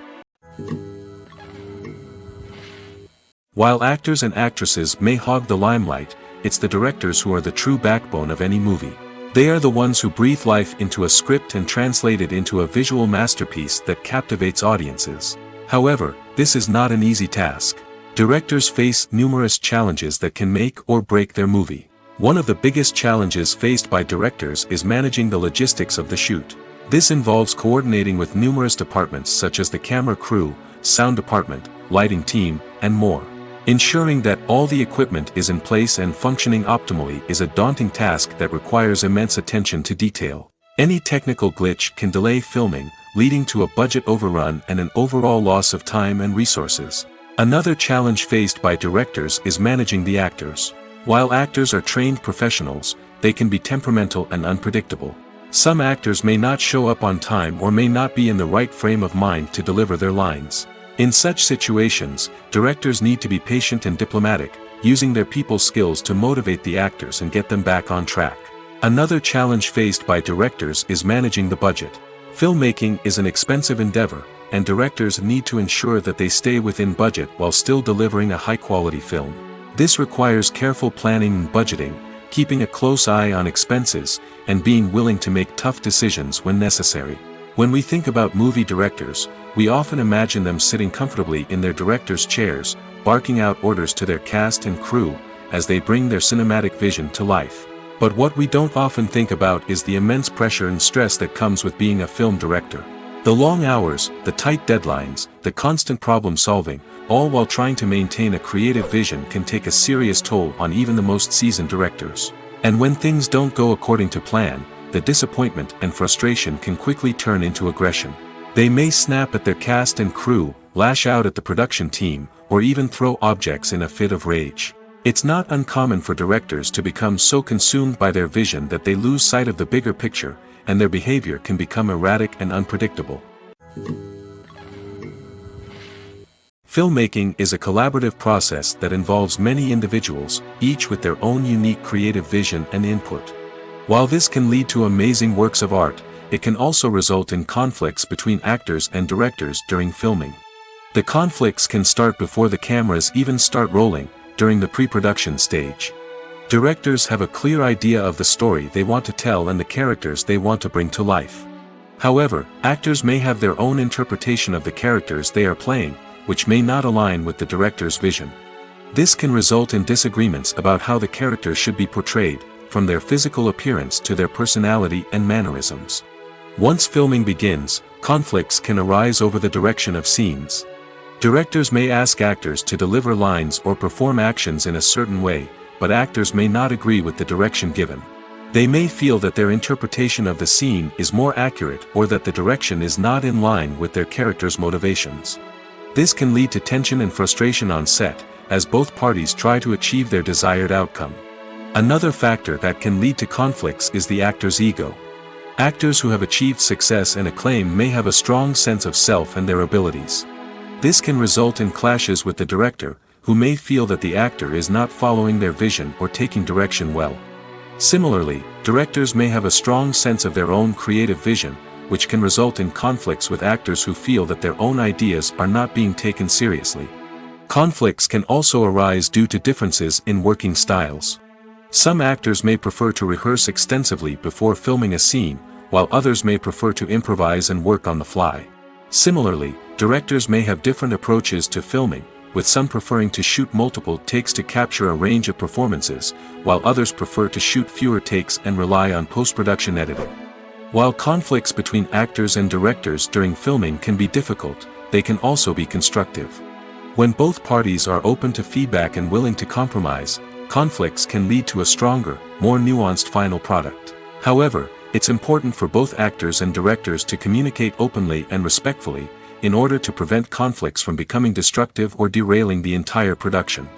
While actors and actresses may hog the limelight, it's the directors who are the true backbone of any movie. They are the ones who breathe life into a script and translate it into a visual masterpiece that captivates audiences. However, this is not an easy task. Directors face numerous challenges that can make or break their movie. One of the biggest challenges faced by directors is managing the logistics of the shoot. This involves coordinating with numerous departments such as the camera crew, sound department, lighting team, and more. Ensuring that all the equipment is in place and functioning optimally is a daunting task that requires immense attention to detail. Any technical glitch can delay filming, leading to a budget overrun and an overall loss of time and resources. Another challenge faced by directors is managing the actors. While actors are trained professionals, they can be temperamental and unpredictable. Some actors may not show up on time or may not be in the right frame of mind to deliver their lines. In such situations, directors need to be patient and diplomatic, using their people skills to motivate the actors and get them back on track. Another challenge faced by directors is managing the budget. Filmmaking is an expensive endeavor, and directors need to ensure that they stay within budget while still delivering a high-quality film. This requires careful planning and budgeting, keeping a close eye on expenses, and being willing to make tough decisions when necessary. When we think about movie directors, we often imagine them sitting comfortably in their director's chairs, barking out orders to their cast and crew, as they bring their cinematic vision to life. But what we don't often think about is the immense pressure and stress that comes with being a film director. The long hours, the tight deadlines, the constant problem solving, all while trying to maintain a creative vision can take a serious toll on even the most seasoned directors. And when things don't go according to plan, the disappointment and frustration can quickly turn into aggression. They may snap at their cast and crew, lash out at the production team, or even throw objects in a fit of rage. It's not uncommon for directors to become so consumed by their vision that they lose sight of the bigger picture, and their behavior can become erratic and unpredictable. Filmmaking is a collaborative process that involves many individuals, each with their own unique creative vision and input. While this can lead to amazing works of art, it can also result in conflicts between actors and directors during filming. The conflicts can start before the cameras even start rolling, during the pre-production stage. Directors have a clear idea of the story they want to tell and the characters they want to bring to life. However, actors may have their own interpretation of the characters they are playing, which may not align with the director's vision. This can result in disagreements about how the characters should be portrayed, from their physical appearance to their personality and mannerisms. Once filming begins, conflicts can arise over the direction of scenes. Directors may ask actors to deliver lines or perform actions in a certain way, but actors may not agree with the direction given. They may feel that their interpretation of the scene is more accurate or that the direction is not in line with their character's motivations. This can lead to tension and frustration on set, as both parties try to achieve their desired outcome. Another factor that can lead to conflicts is the actor's ego. Actors who have achieved success and acclaim may have a strong sense of self and their abilities. This can result in clashes with the director, who may feel that the actor is not following their vision or taking direction well. Similarly, directors may have a strong sense of their own creative vision, which can result in conflicts with actors who feel that their own ideas are not being taken seriously. Conflicts can also arise due to differences in working styles. Some actors may prefer to rehearse extensively before filming a scene, while others may prefer to improvise and work on the fly. Similarly, directors may have different approaches to filming, with some preferring to shoot multiple takes to capture a range of performances, while others prefer to shoot fewer takes and rely on post-production editing. While conflicts between actors and directors during filming can be difficult, they can also be constructive. When both parties are open to feedback and willing to compromise, conflicts can lead to a stronger, more nuanced final product. However, it's important for both actors and directors to communicate openly and respectfully, in order to prevent conflicts from becoming destructive or derailing the entire production.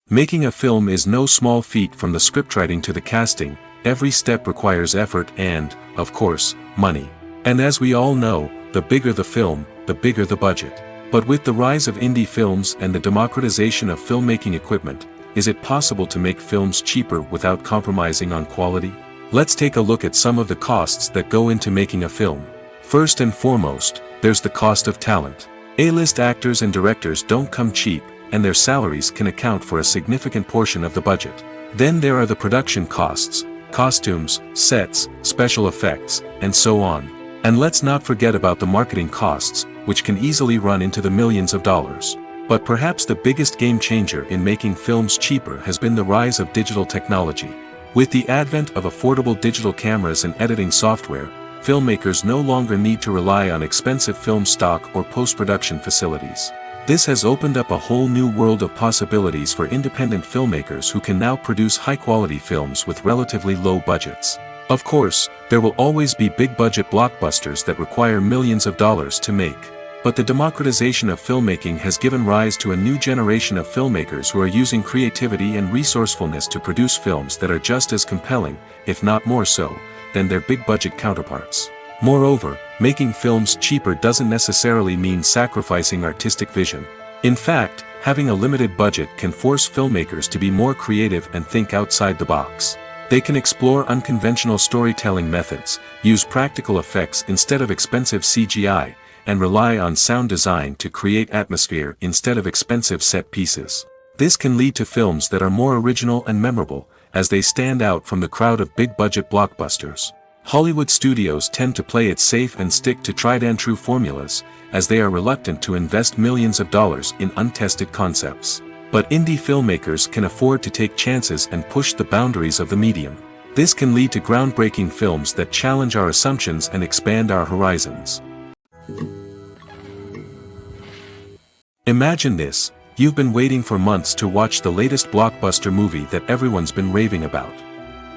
Making a film is no small feat. From the scriptwriting to the casting, every step requires effort and, of course, money. And as we all know, the bigger the film, the bigger the budget. But with the rise of indie films and the democratization of filmmaking equipment, is it possible to make films cheaper without compromising on quality? Let's take a look at some of the costs that go into making a film. First and foremost, there's the cost of talent. A-list actors and directors don't come cheap, and their salaries can account for a significant portion of the budget. Then there are the production costs, costumes, sets, special effects, and so on. And let's not forget about the marketing costs, which can easily run into the millions of dollars. But perhaps the biggest game changer in making films cheaper has been the rise of digital technology. With the advent of affordable digital cameras and editing software, filmmakers no longer need to rely on expensive film stock or post-production facilities. This has opened up a whole new world of possibilities for independent filmmakers who can now produce high-quality films with relatively low budgets. Of course, there will always be big-budget blockbusters that require millions of dollars to make. But the democratization of filmmaking has given rise to a new generation of filmmakers who are using creativity and resourcefulness to produce films that are just as compelling, if not more so, than their big-budget counterparts. Moreover, making films cheaper doesn't necessarily mean sacrificing artistic vision. In fact, having a limited budget can force filmmakers to be more creative and think outside the box. They can explore unconventional storytelling methods, use practical effects instead of expensive CGI, and rely on sound design to create atmosphere instead of expensive set pieces. This can lead to films that are more original and memorable, as they stand out from the crowd of big-budget blockbusters. Hollywood studios tend to play it safe and stick to tried-and-true formulas, as they are reluctant to invest millions of dollars in untested concepts. But indie filmmakers can afford to take chances and push the boundaries of the medium. This can lead to groundbreaking films that challenge our assumptions and expand our horizons. Imagine this: you've been waiting for months to watch the latest blockbuster movie that everyone's been raving about.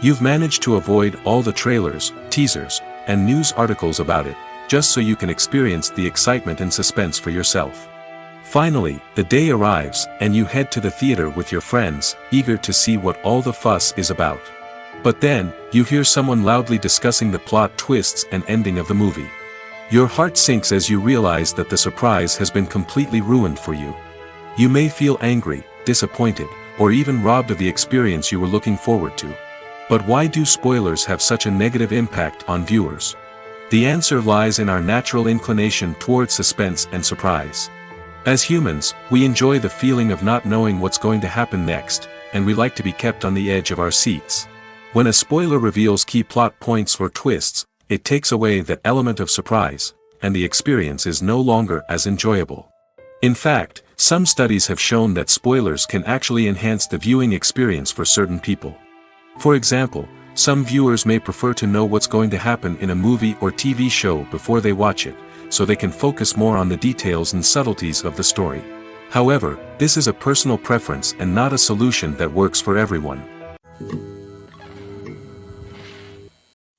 You've managed to avoid all the trailers, teasers, and news articles about it, just so you can experience the excitement and suspense for yourself. Finally, the day arrives, and you head to the theater with your friends, eager to see what all the fuss is about. But then, you hear someone loudly discussing the plot twists and ending of the movie. Your heart sinks as you realize that the surprise has been completely ruined for you. You may feel angry, disappointed, or even robbed of the experience you were looking forward to. But why do spoilers have such a negative impact on viewers? The answer lies in our natural inclination toward suspense and surprise. As humans, we enjoy the feeling of not knowing what's going to happen next, and we like to be kept on the edge of our seats. When a spoiler reveals key plot points or twists, it takes away that element of surprise, and the experience is no longer as enjoyable. In fact, some studies have shown that spoilers can actually enhance the viewing experience for certain people. For example, some viewers may prefer to know what's going to happen in a movie or TV show before they watch it, so they can focus more on the details and subtleties of the story. However, this is a personal preference and not a solution that works for everyone.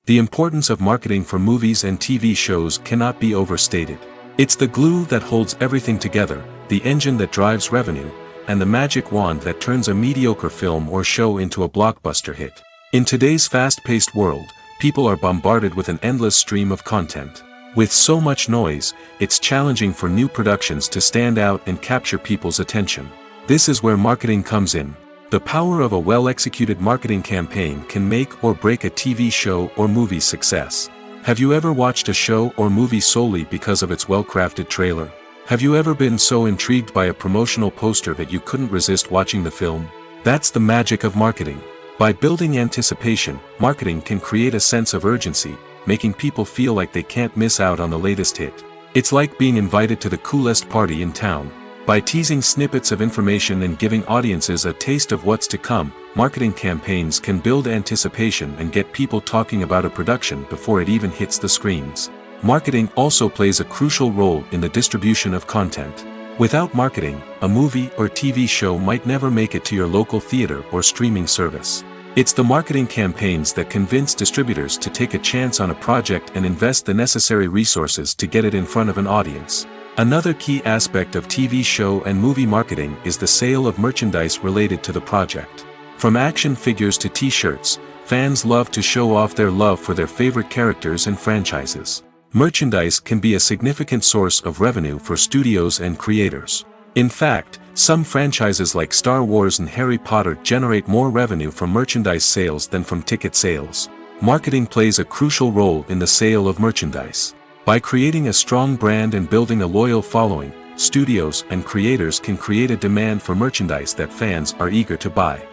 The importance of marketing for movies and TV shows cannot be overstated. It's the glue that holds everything together, the engine that drives revenue, and the magic wand that turns a mediocre film or show into a blockbuster hit. In today's fast-paced world, people are bombarded with an endless stream of content. With so much noise, it's challenging for new productions to stand out and capture people's attention. This is where marketing comes in. The power of a well-executed marketing campaign can make or break a TV show or movie's success. Have you ever watched a show or movie solely because of its well-crafted trailer? Have you ever been so intrigued by a promotional poster that you couldn't resist watching the film? That's the magic of marketing. By building anticipation, marketing can create a sense of urgency, making people feel like they can't miss out on the latest hit. It's like being invited to the coolest party in town. By teasing snippets of information and giving audiences a taste of what's to come, marketing campaigns can build anticipation and get people talking about a production before it even hits the screens. Marketing also plays a crucial role in the distribution of content. Without marketing, a movie or TV show might never make it to your local theater or streaming service. It's the marketing campaigns that convince distributors to take a chance on a project and invest the necessary resources to get it in front of an audience. Another key aspect of TV show and movie marketing is the sale of merchandise related to the project. From action figures to t-shirts, fans love to show off their love for their favorite characters and franchises. Merchandise can be a significant source of revenue for studios and creators. In fact, some franchises like Star Wars and Harry Potter generate more revenue from merchandise sales than from ticket sales. Marketing plays a crucial role in the sale of merchandise. By creating a strong brand and building a loyal following, studios and creators can create a demand for merchandise that fans are eager to buy.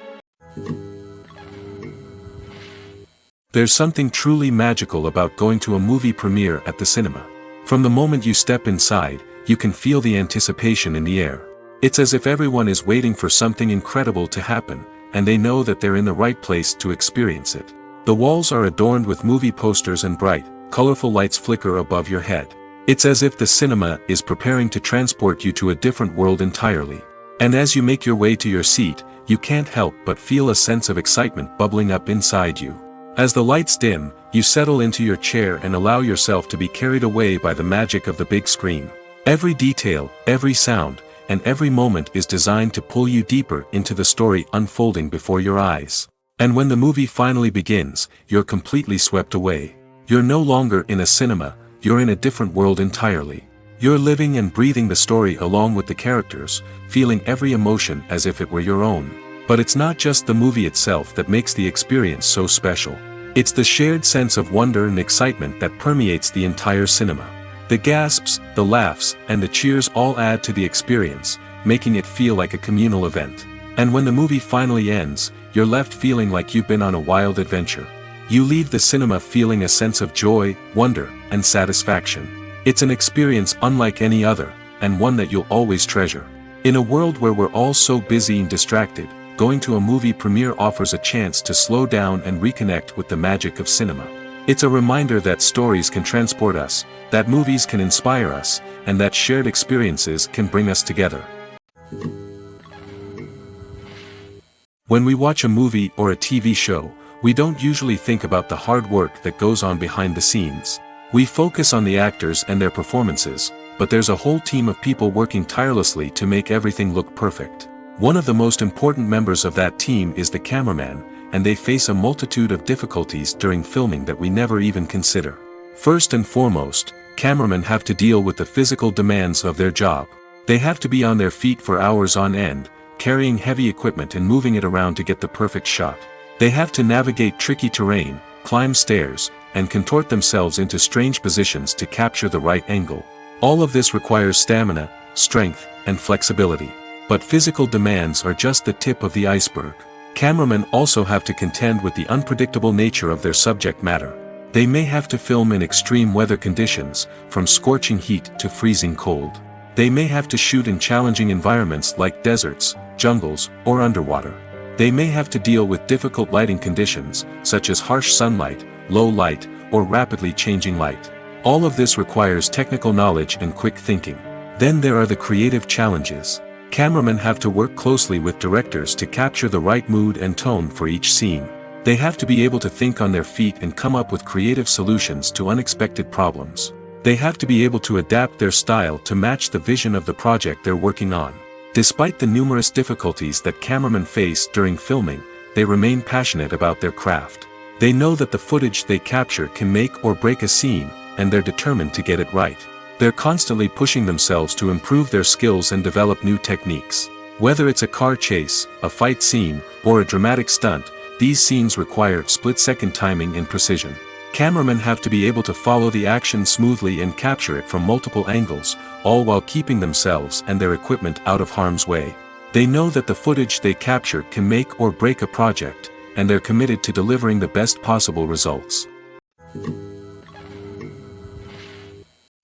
There's something truly magical about going to a movie premiere at the cinema. From the moment you step inside, you can feel the anticipation in the air. It's as if everyone is waiting for something incredible to happen, and they know that they're in the right place to experience it. The walls are adorned with movie posters and bright, colorful lights flicker above your head. It's as if the cinema is preparing to transport you to a different world entirely. And as you make your way to your seat, you can't help but feel a sense of excitement bubbling up inside you. As the lights dim, you settle into your chair and allow yourself to be carried away by the magic of the big screen. Every detail, every sound, and every moment is designed to pull you deeper into the story unfolding before your eyes. And when the movie finally begins, you're completely swept away. You're no longer in a cinema, you're in a different world entirely. You're living and breathing the story along with the characters, feeling every emotion as if it were your own. But it's not just the movie itself that makes the experience so special. It's the shared sense of wonder and excitement that permeates the entire cinema. The gasps, the laughs, and the cheers all add to the experience, making it feel like a communal event. And when the movie finally ends, you're left feeling like you've been on a wild adventure. You leave the cinema feeling a sense of joy, wonder, and satisfaction. It's an experience unlike any other, and one that you'll always treasure. In a world where we're all so busy and distracted, going to a movie premiere offers a chance to slow down and reconnect with the magic of cinema. It's a reminder that stories can transport us, that movies can inspire us, and that shared experiences can bring us together. When we watch a movie or a TV show, we don't usually think about the hard work that goes on behind the scenes. We focus on the actors and their performances, but there's a whole team of people working tirelessly to make everything look perfect. One of the most important members of that team is the cameraman, and they face a multitude of difficulties during filming that we never even consider. First and foremost, cameramen have to deal with the physical demands of their job. They have to be on their feet for hours on end, carrying heavy equipment and moving it around to get the perfect shot. They have to navigate tricky terrain, climb stairs, and contort themselves into strange positions to capture the right angle. All of this requires stamina, strength, and flexibility. But physical demands are just the tip of the iceberg. Cameramen also have to contend with the unpredictable nature of their subject matter. They may have to film in extreme weather conditions, from scorching heat to freezing cold. They may have to shoot in challenging environments like deserts, jungles, or underwater. They may have to deal with difficult lighting conditions, such as harsh sunlight, low light, or rapidly changing light. All of this requires technical knowledge and quick thinking. Then there are the creative challenges. Cameramen have to work closely with directors to capture the right mood and tone for each scene. They have to be able to think on their feet and come up with creative solutions to unexpected problems. They have to be able to adapt their style to match the vision of the project they're working on. Despite the numerous difficulties that cameramen face during filming, they remain passionate about their craft. They know that the footage they capture can make or break a scene, and they're determined to get it right. They're constantly pushing themselves to improve their skills and develop new techniques. Whether it's a car chase, a fight scene, or a dramatic stunt, these scenes require split-second timing and precision. Cameramen have to be able to follow the action smoothly and capture it from multiple angles, all while keeping themselves and their equipment out of harm's way. They know that the footage they capture can make or break a project, and they're committed to delivering the best possible results.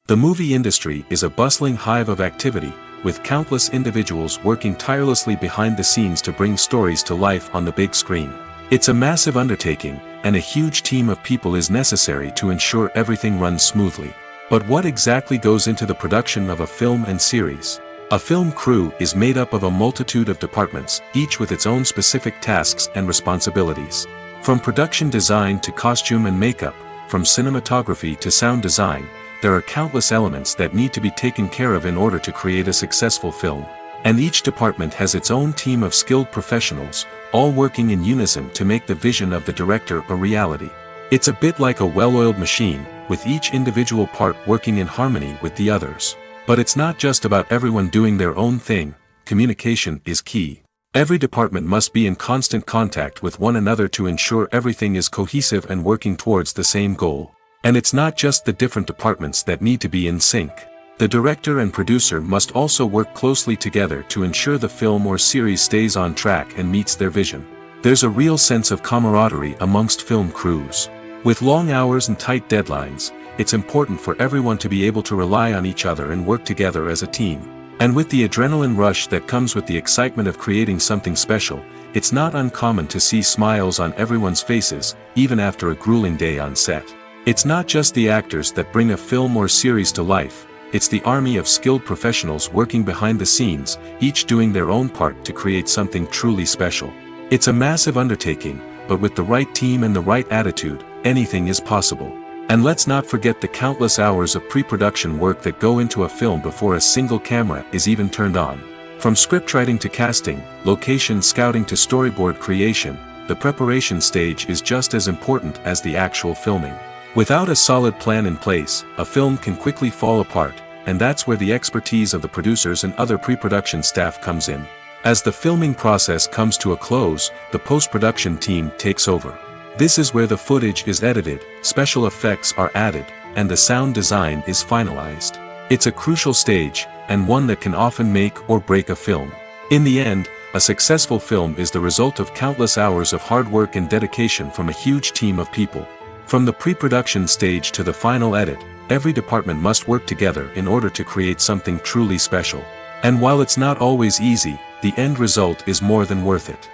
The movie industry is a bustling hive of activity, with countless individuals working tirelessly behind the scenes to bring stories to life on the big screen. It's a massive undertaking, and a huge team of people is necessary to ensure everything runs smoothly. But what exactly goes into the production of a film and series? A film crew is made up of a multitude of departments, each with its own specific tasks and responsibilities. From production design to costume and makeup, from cinematography to sound design, there are countless elements that need to be taken care of in order to create a successful film. And each department has its own team of skilled professionals, all working in unison to make the vision of the director a reality. It's a bit like a well-oiled machine, with each individual part working in harmony with the others. But it's not just about everyone doing their own thing. Communication is key. Every department must be in constant contact with one another to ensure everything is cohesive and working towards the same goal. And it's not just the different departments that need to be in sync. The director and producer must also work closely together to ensure the film or series stays on track and meets their vision. There's a real sense of camaraderie amongst film crews. With long hours and tight deadlines, it's important for everyone to be able to rely on each other and work together as a team. And with the adrenaline rush that comes with the excitement of creating something special, it's not uncommon to see smiles on everyone's faces, even after a grueling day on set. It's not just the actors that bring a film or series to life, it's the army of skilled professionals working behind the scenes, each doing their own part to create something truly special. It's a massive undertaking, but with the right team and the right attitude, anything is possible. And let's not forget the countless hours of pre-production work that go into a film before a single camera is even turned on. From scriptwriting to casting, location scouting to storyboard creation, the preparation stage is just as important as the actual filming. Without a solid plan in place, a film can quickly fall apart, and that's where the expertise of the producers and other pre-production staff comes in. As the filming process comes to a close, the post-production team takes over. This is where the footage is edited, special effects are added, and the sound design is finalized. It's a crucial stage, and one that can often make or break a film. In the end, a successful film is the result of countless hours of hard work and dedication from a huge team of people. From the pre-production stage to the final edit, every department must work together in order to create something truly special. And while it's not always easy, the end result is more than worth it.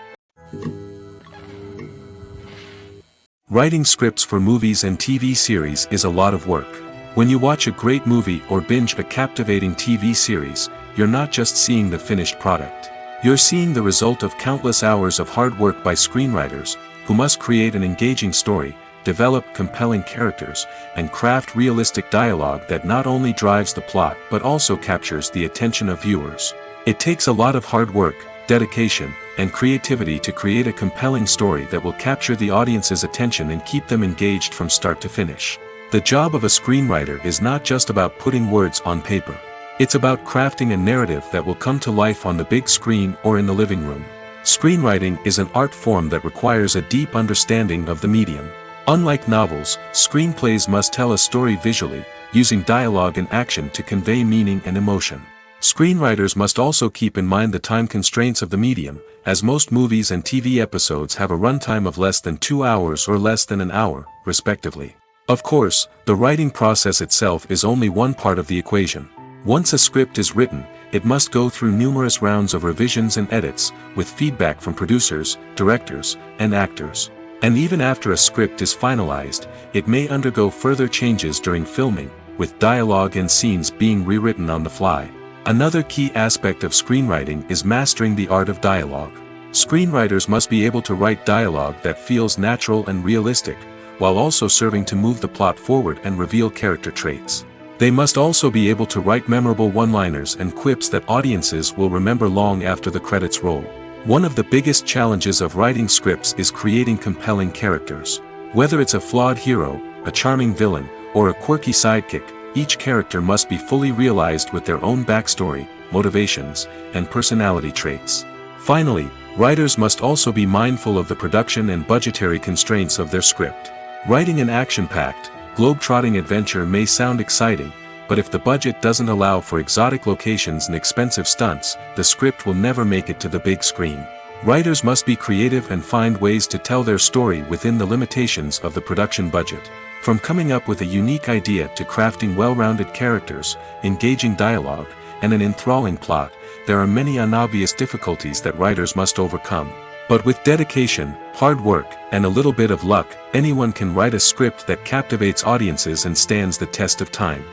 Writing scripts for movies and TV series is a lot of work. When you watch a great movie or binge a captivating TV series, you're not just seeing the finished product. You're seeing the result of countless hours of hard work by screenwriters, who must create an engaging story, develop compelling characters, and craft realistic dialogue that not only drives the plot but also captures the attention of viewers. It takes a lot of hard work, dedication, and creativity to create a compelling story that will capture the audience's attention and keep them engaged from start to finish. The job of a screenwriter is not just about putting words on paper. It's about crafting a narrative that will come to life on the big screen or in the living room. Screenwriting is an art form that requires a deep understanding of the medium. Unlike novels, screenplays must tell a story visually, using dialogue and action to convey meaning and emotion. Screenwriters must also keep in mind the time constraints of the medium, as most movies and TV episodes have a runtime of less than 2 hours or less than an hour, respectively. Of course, the writing process itself is only one part of the equation. Once a script is written, it must go through numerous rounds of revisions and edits, with feedback from producers, directors, and actors. And even after a script is finalized, it may undergo further changes during filming, with dialogue and scenes being rewritten on the fly. Another key aspect of screenwriting is mastering the art of dialogue. Screenwriters must be able to write dialogue that feels natural and realistic, while also serving to move the plot forward and reveal character traits. They must also be able to write memorable one-liners and quips that audiences will remember long after the credits roll. One of the biggest challenges of writing scripts is creating compelling characters. Whether it's a flawed hero, a charming villain, or a quirky sidekick, each character must be fully realized with their own backstory, motivations, and personality traits. Finally, writers must also be mindful of the production and budgetary constraints of their script. Writing an action-packed, globe-trotting adventure may sound exciting, but if the budget doesn't allow for exotic locations and expensive stunts, the script will never make it to the big screen. Writers must be creative and find ways to tell their story within the limitations of the production budget. From coming up with a unique idea to crafting well-rounded characters, engaging dialogue, and an enthralling plot, there are many unobvious difficulties that writers must overcome. But with dedication, hard work, and a little bit of luck, anyone can write a script that captivates audiences and stands the test of time.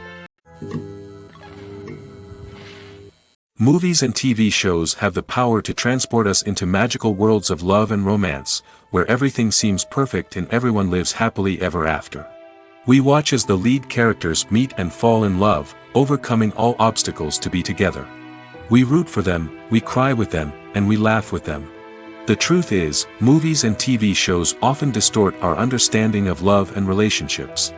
Movies and TV shows have the power to transport us into magical worlds of love and romance, where everything seems perfect and everyone lives happily ever after. We watch as the lead characters meet and fall in love, overcoming all obstacles to be together. We root for them, we cry with them, and we laugh with them. The truth is, movies and TV shows often distort our understanding of love and relationships.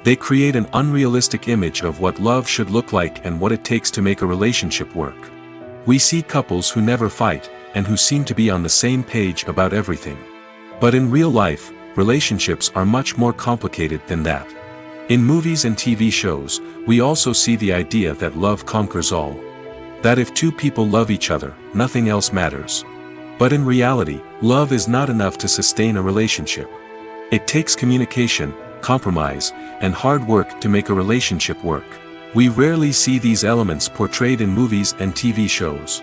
They create an unrealistic image of what love should look like and what it takes to make a relationship work. We see couples who never fight, and who seem to be on the same page about everything. But in real life, relationships are much more complicated than that. In movies and TV shows, we also see the idea that love conquers all. That if two people love each other, nothing else matters. But in reality, love is not enough to sustain a relationship. It takes communication, compromise, and hard work to make a relationship work. We rarely see these elements portrayed in movies and TV shows.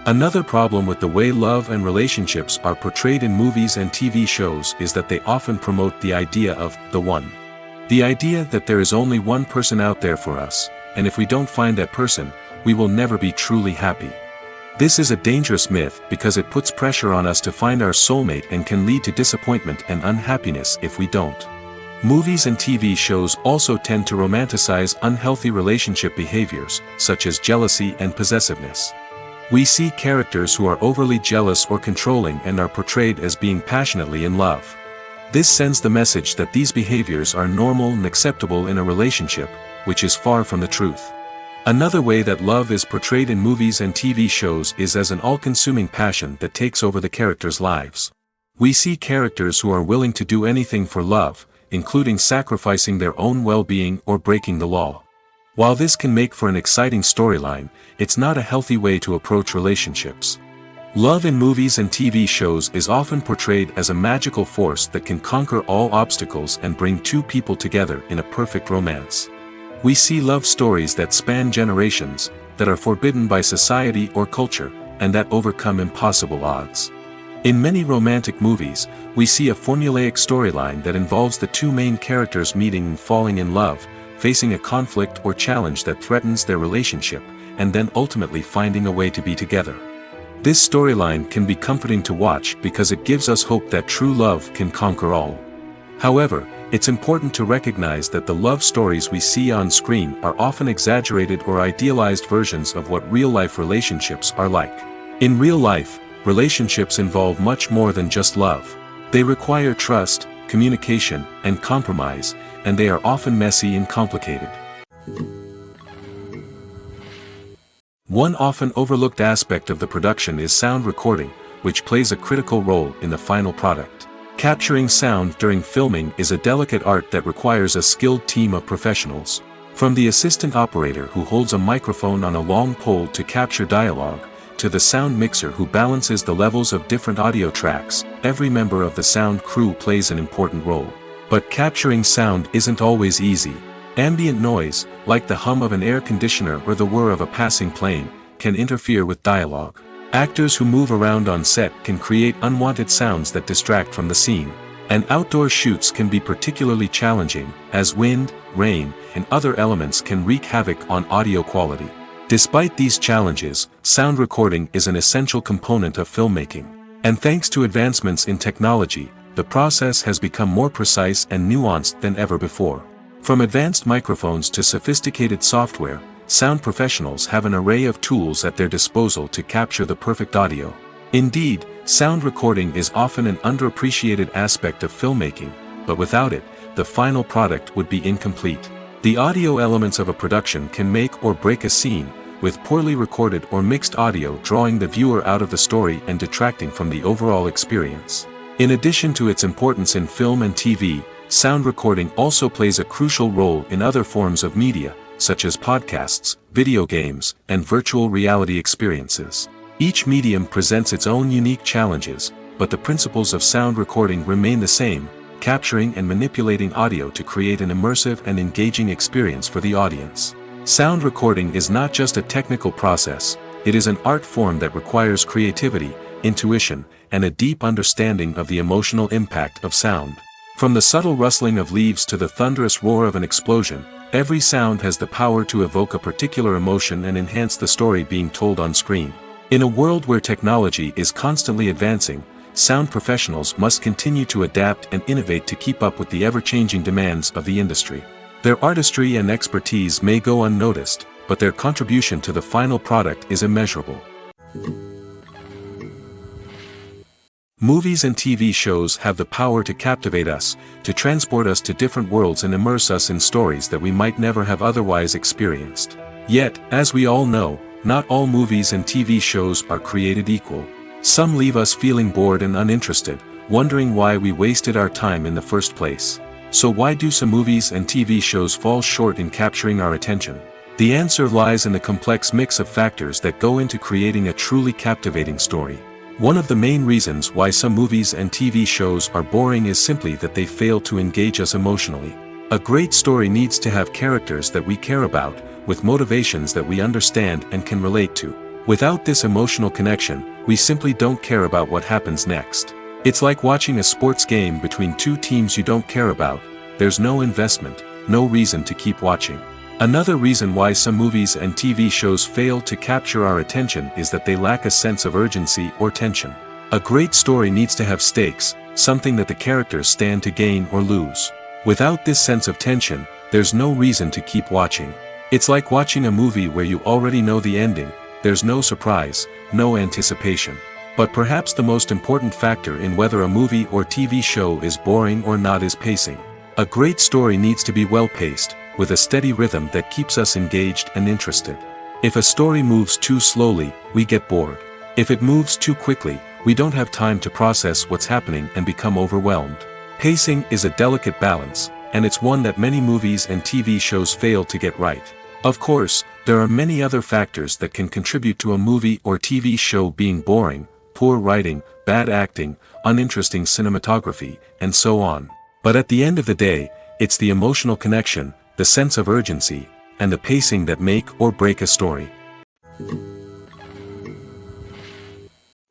Another problem with the way love and relationships are portrayed in movies and TV shows is that they often promote the idea of the one. The idea that there is only one person out there for us, and if we don't find that person, we will never be truly happy. This is a dangerous myth because it puts pressure on us to find our soulmate and can lead to disappointment and unhappiness if we don't. Movies and TV shows also tend to romanticize unhealthy relationship behaviors, such as jealousy and possessiveness. We see characters who are overly jealous or controlling and are portrayed as being passionately in love. This sends the message that these behaviors are normal and acceptable in a relationship, which is far from the truth. Another way that love is portrayed in movies and TV shows is as an all-consuming passion that takes over the characters' lives. We see characters who are willing to do anything for love, including sacrificing their own well-being or breaking the law. While this can make for an exciting storyline, it's not a healthy way to approach relationships. Love in movies and TV shows is often portrayed as a magical force that can conquer all obstacles and bring two people together in a perfect romance. We see love stories that span generations, that are forbidden by society or culture, and that overcome impossible odds. In many romantic movies, we see a formulaic storyline that involves the two main characters meeting and falling in love, facing a conflict or challenge that threatens their relationship, and then ultimately finding a way to be together. This storyline can be comforting to watch because it gives us hope that true love can conquer all. However, it's important to recognize that the love stories we see on screen are often exaggerated or idealized versions of what real-life relationships are like. In real life, relationships involve much more than just love. They require trust, communication, and compromise, and they are often messy and complicated. One often overlooked aspect of the production is sound recording, which plays a critical role in the final product. Capturing sound during filming is a delicate art that requires a skilled team of professionals. From the assistant operator who holds a microphone on a long pole to capture dialogue, to the sound mixer who balances the levels of different audio tracks, every member of the sound crew plays an important role. But capturing sound isn't always easy. Ambient noise, like the hum of an air conditioner or the whir of a passing plane, can interfere with dialogue. Actors who move around on set can create unwanted sounds that distract from the scene. And outdoor shoots can be particularly challenging, as wind, rain, and other elements can wreak havoc on audio quality. Despite these challenges, sound recording is an essential component of filmmaking. And thanks to advancements in technology, the process has become more precise and nuanced than ever before. From advanced microphones to sophisticated software, sound professionals have an array of tools at their disposal to capture the perfect audio. Indeed, sound recording is often an underappreciated aspect of filmmaking, but without it, the final product would be incomplete. The audio elements of a production can make or break a scene, with poorly recorded or mixed audio drawing the viewer out of the story and detracting from the overall experience. In addition to its importance in film and TV, sound recording also plays a crucial role in other forms of media, such as podcasts, video games, and virtual reality experiences. Each medium presents its own unique challenges, but the principles of sound recording remain the same, capturing and manipulating audio to create an immersive and engaging experience for the audience. Sound recording is not just a technical process, it is an art form that requires creativity, intuition, and a deep understanding of the emotional impact of sound. From the subtle rustling of leaves to the thunderous roar of an explosion, every sound has the power to evoke a particular emotion and enhance the story being told on screen. In a world where technology is constantly advancing, sound professionals must continue to adapt and innovate to keep up with the ever-changing demands of the industry. Their artistry and expertise may go unnoticed, but their contribution to the final product is immeasurable. Movies and TV shows have the power to captivate us, to transport us to different worlds and immerse us in stories that we might never have otherwise experienced. Yet, as we all know, not all movies and TV shows are created equal. Some leave us feeling bored and uninterested, wondering why we wasted our time in the first place. So why do some movies and TV shows fall short in capturing our attention? The answer lies in the complex mix of factors that go into creating a truly captivating story. One of the main reasons why some movies and TV shows are boring is simply that they fail to engage us emotionally. A great story needs to have characters that we care about, with motivations that we understand and can relate to. Without this emotional connection, we simply don't care about what happens next. It's like watching a sports game between two teams you don't care about. There's no investment, no reason to keep watching. Another reason why some movies and TV shows fail to capture our attention is that they lack a sense of urgency or tension. A great story needs to have stakes, something that the characters stand to gain or lose. Without this sense of tension, there's no reason to keep watching. It's like watching a movie where you already know the ending. There's no surprise, no anticipation. But perhaps the most important factor in whether a movie or TV show is boring or not is pacing. A great story needs to be well-paced, with a steady rhythm that keeps us engaged and interested. If a story moves too slowly, we get bored. If it moves too quickly, we don't have time to process what's happening and become overwhelmed. Pacing is a delicate balance, and it's one that many movies and TV shows fail to get right. Of course, there are many other factors that can contribute to a movie or TV show being boring: poor writing, bad acting, uninteresting cinematography, and so on. But at the end of the day, it's the emotional connection, the sense of urgency, and the pacing that make or break a story.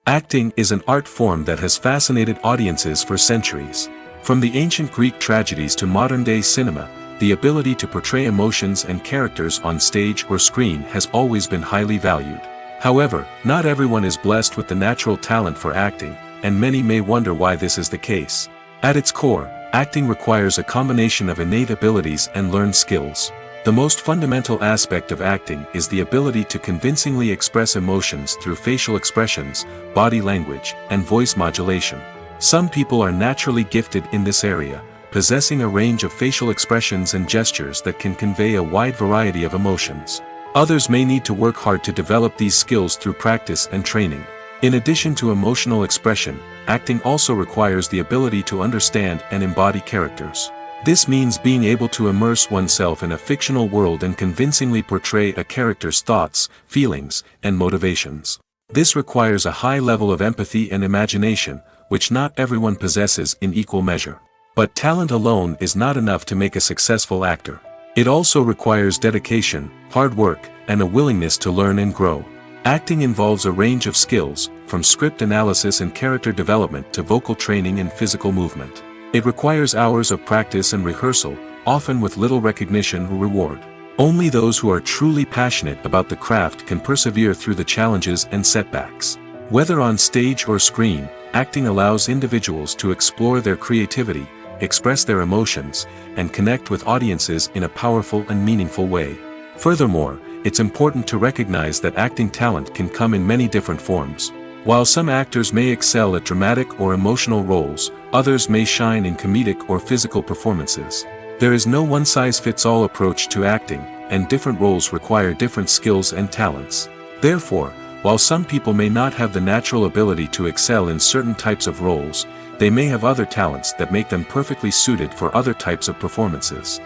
Acting is an art form that has fascinated audiences for centuries. From the ancient Greek tragedies to modern-day cinema, the ability to portray emotions and characters on stage or screen has always been highly valued. However, not everyone is blessed with the natural talent for acting, and many may wonder why this is the case. At its core, acting requires a combination of innate abilities and learned skills. The most fundamental aspect of acting is the ability to convincingly express emotions through facial expressions, body language, and voice modulation. Some people are naturally gifted in this area, possessing a range of facial expressions and gestures that can convey a wide variety of emotions. Others may need to work hard to develop these skills through practice and training. In addition to emotional expression, acting also requires the ability to understand and embody characters. This means being able to immerse oneself in a fictional world and convincingly portray a character's thoughts, feelings, and motivations. This requires a high level of empathy and imagination, which not everyone possesses in equal measure. But talent alone is not enough to make a successful actor. It also requires dedication, hard work, and a willingness to learn and grow. Acting involves a range of skills, from script analysis and character development to vocal training and physical movement. It requires hours of practice and rehearsal, often with little recognition or reward. Only those who are truly passionate about the craft can persevere through the challenges and setbacks. Whether on stage or screen, acting allows individuals to explore their creativity, express their emotions, and connect with audiences in a powerful and meaningful way. Furthermore, it's important to recognize that acting talent can come in many different forms. While some actors may excel at dramatic or emotional roles, others may shine in comedic or physical performances. There is no one-size-fits-all approach to acting, and different roles require different skills and talents. Therefore, while some people may not have the natural ability to excel in certain types of roles, they may have other talents that make them perfectly suited for other types of performances.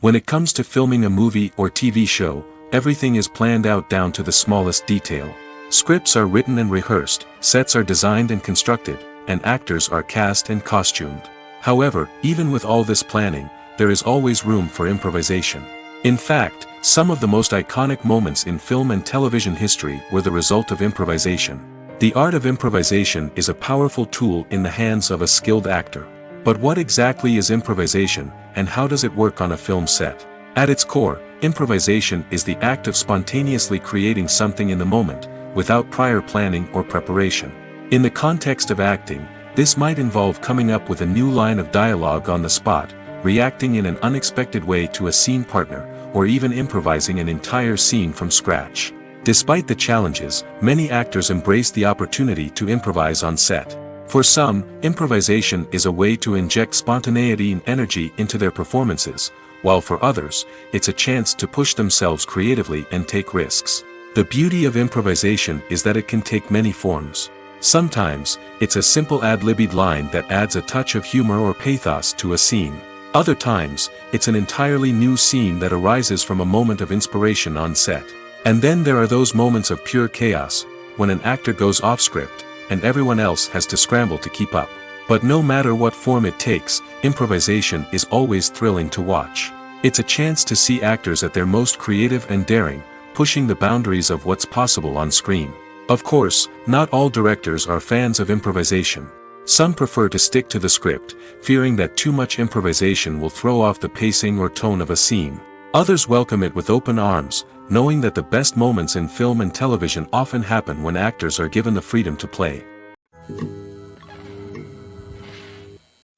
When it comes to filming a movie or TV show, everything is planned out down to the smallest detail. Scripts are written and rehearsed, sets are designed and constructed, and actors are cast and costumed. However, even with all this planning, there is always room for improvisation. In fact, some of the most iconic moments in film and television history were the result of improvisation. The art of improvisation is a powerful tool in the hands of a skilled actor. But what exactly is improvisation, and how does it work on a film set? At its core, improvisation is the act of spontaneously creating something in the moment, without prior planning or preparation. In the context of acting, this might involve coming up with a new line of dialogue on the spot, reacting in an unexpected way to a scene partner, or even improvising an entire scene from scratch. Despite the challenges, many actors embrace the opportunity to improvise on set. For some, improvisation is a way to inject spontaneity and energy into their performances, while for others, it's a chance to push themselves creatively and take risks. The beauty of improvisation is that it can take many forms. Sometimes, it's a simple ad-libbed line that adds a touch of humor or pathos to a scene. Other times, it's an entirely new scene that arises from a moment of inspiration on set. And then there are those moments of pure chaos, when an actor goes off script, and everyone else has to scramble to keep up. But no matter what form it takes, improvisation is always thrilling to watch. It's a chance to see actors at their most creative and daring, pushing the boundaries of what's possible on screen. Of course, not all directors are fans of improvisation. Some prefer to stick to the script, fearing that too much improvisation will throw off the pacing or tone of a scene. Others welcome it with open arms, knowing that the best moments in film and television often happen when actors are given the freedom to play.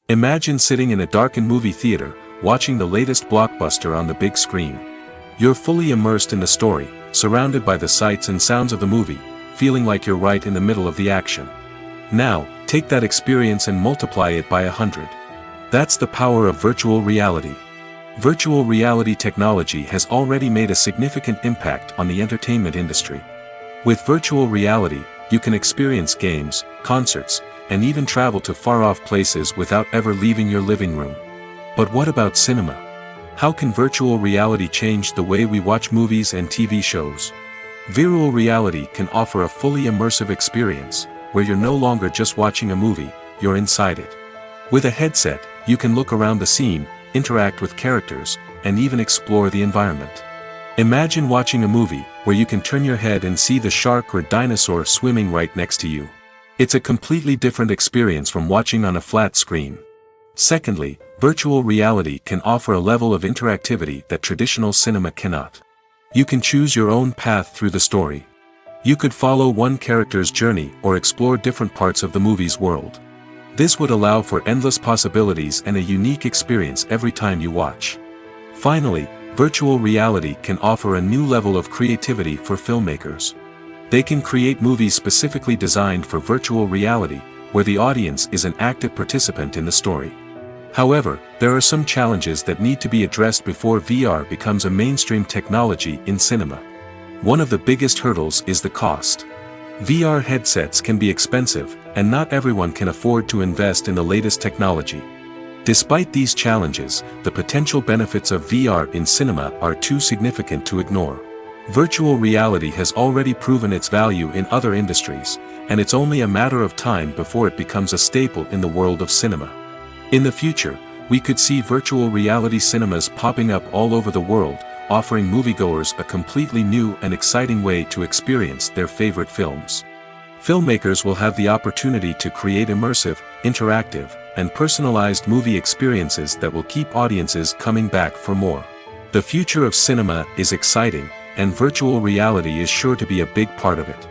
Imagine sitting in a darkened movie theater, watching the latest blockbuster on the big screen. You're fully immersed in the story, surrounded by the sights and sounds of the movie, feeling like you're right in the middle of the action. Now, take that experience and multiply it by 100. That's the power of virtual reality. Virtual reality technology has already made a significant impact on the entertainment industry. With virtual reality, you can experience games, concerts, and even travel to far-off places without ever leaving your living room. But what about cinema? How can virtual reality change the way we watch movies and TV shows? Virtual reality can offer a fully immersive experience, where you're no longer just watching a movie, you're inside it. With a headset, you can look around the scene, interact with characters, and even explore the environment. Imagine watching a movie where you can turn your head and see the shark or dinosaur swimming right next to you. It's a completely different experience from watching on a flat screen. Secondly, virtual reality can offer a level of interactivity that traditional cinema cannot. You can choose your own path through the story. You could follow one character's journey or explore different parts of the movie's world. This would allow for endless possibilities and a unique experience every time you watch. Finally, virtual reality can offer a new level of creativity for filmmakers. They can create movies specifically designed for virtual reality, where the audience is an active participant in the story. However, there are some challenges that need to be addressed before VR becomes a mainstream technology in cinema. One of the biggest hurdles is the cost. VR headsets can be expensive, and not everyone can afford to invest in the latest technology. Despite these challenges, the potential benefits of VR in cinema are too significant to ignore. Virtual reality has already proven its value in other industries, and it's only a matter of time before it becomes a staple in the world of cinema. In the future, we could see virtual reality cinemas popping up all over the world, offering moviegoers a completely new and exciting way to experience their favorite films. Filmmakers will have the opportunity to create immersive, interactive, and personalized movie experiences that will keep audiences coming back for more. The future of cinema is exciting, and virtual reality is sure to be a big part of it.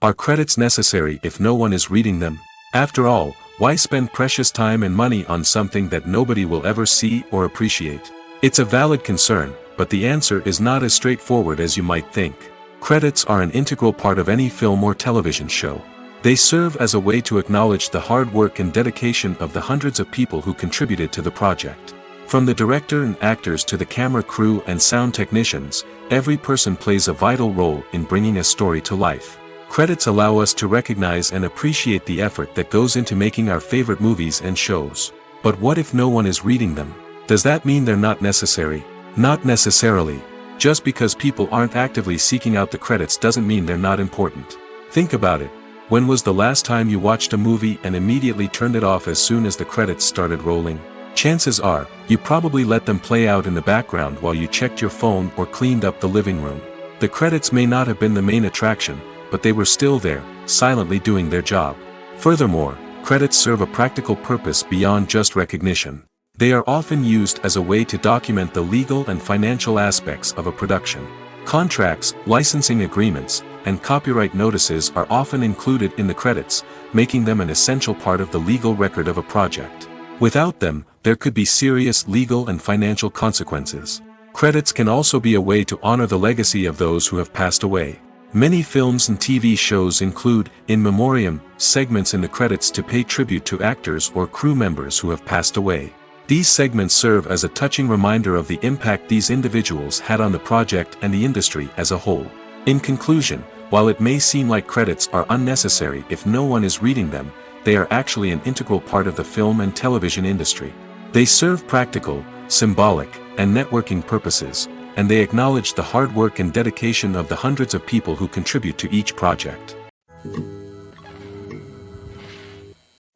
Are credits necessary if no one is reading them? After all, why spend precious time and money on something that nobody will ever see or appreciate? It's a valid concern, but the answer is not as straightforward as you might think. Credits are an integral part of any film or television show. They serve as a way to acknowledge the hard work and dedication of the hundreds of people who contributed to the project. From the director and actors to the camera crew and sound technicians, every person plays a vital role in bringing a story to life. Credits allow us to recognize and appreciate the effort that goes into making our favorite movies and shows. But what if no one is reading them? Does that mean they're not necessary? Not necessarily. Just because people aren't actively seeking out the credits doesn't mean they're not important. Think about it. When was the last time you watched a movie and immediately turned it off as soon as the credits started rolling? Chances are, you probably let them play out in the background while you checked your phone or cleaned up the living room. The credits may not have been the main attraction, but they were still there, silently doing their job. Furthermore, credits serve a practical purpose beyond just recognition. They are often used as a way to document the legal and financial aspects of a production. Contracts, licensing agreements, and copyright notices are often included in the credits, making them an essential part of the legal record of a project. Without them, there could be serious legal and financial consequences. Credits can also be a way to honor the legacy of those who have passed away. Many films and TV shows include, in memoriam, segments in the credits to pay tribute to actors or crew members who have passed away. These segments serve as a touching reminder of the impact these individuals had on the project and the industry as a whole. In conclusion, while it may seem like credits are unnecessary if no one is reading them, they are actually an integral part of the film and television industry. They serve practical, symbolic, and networking purposes, and they acknowledge the hard work and dedication of the hundreds of people who contribute to each project.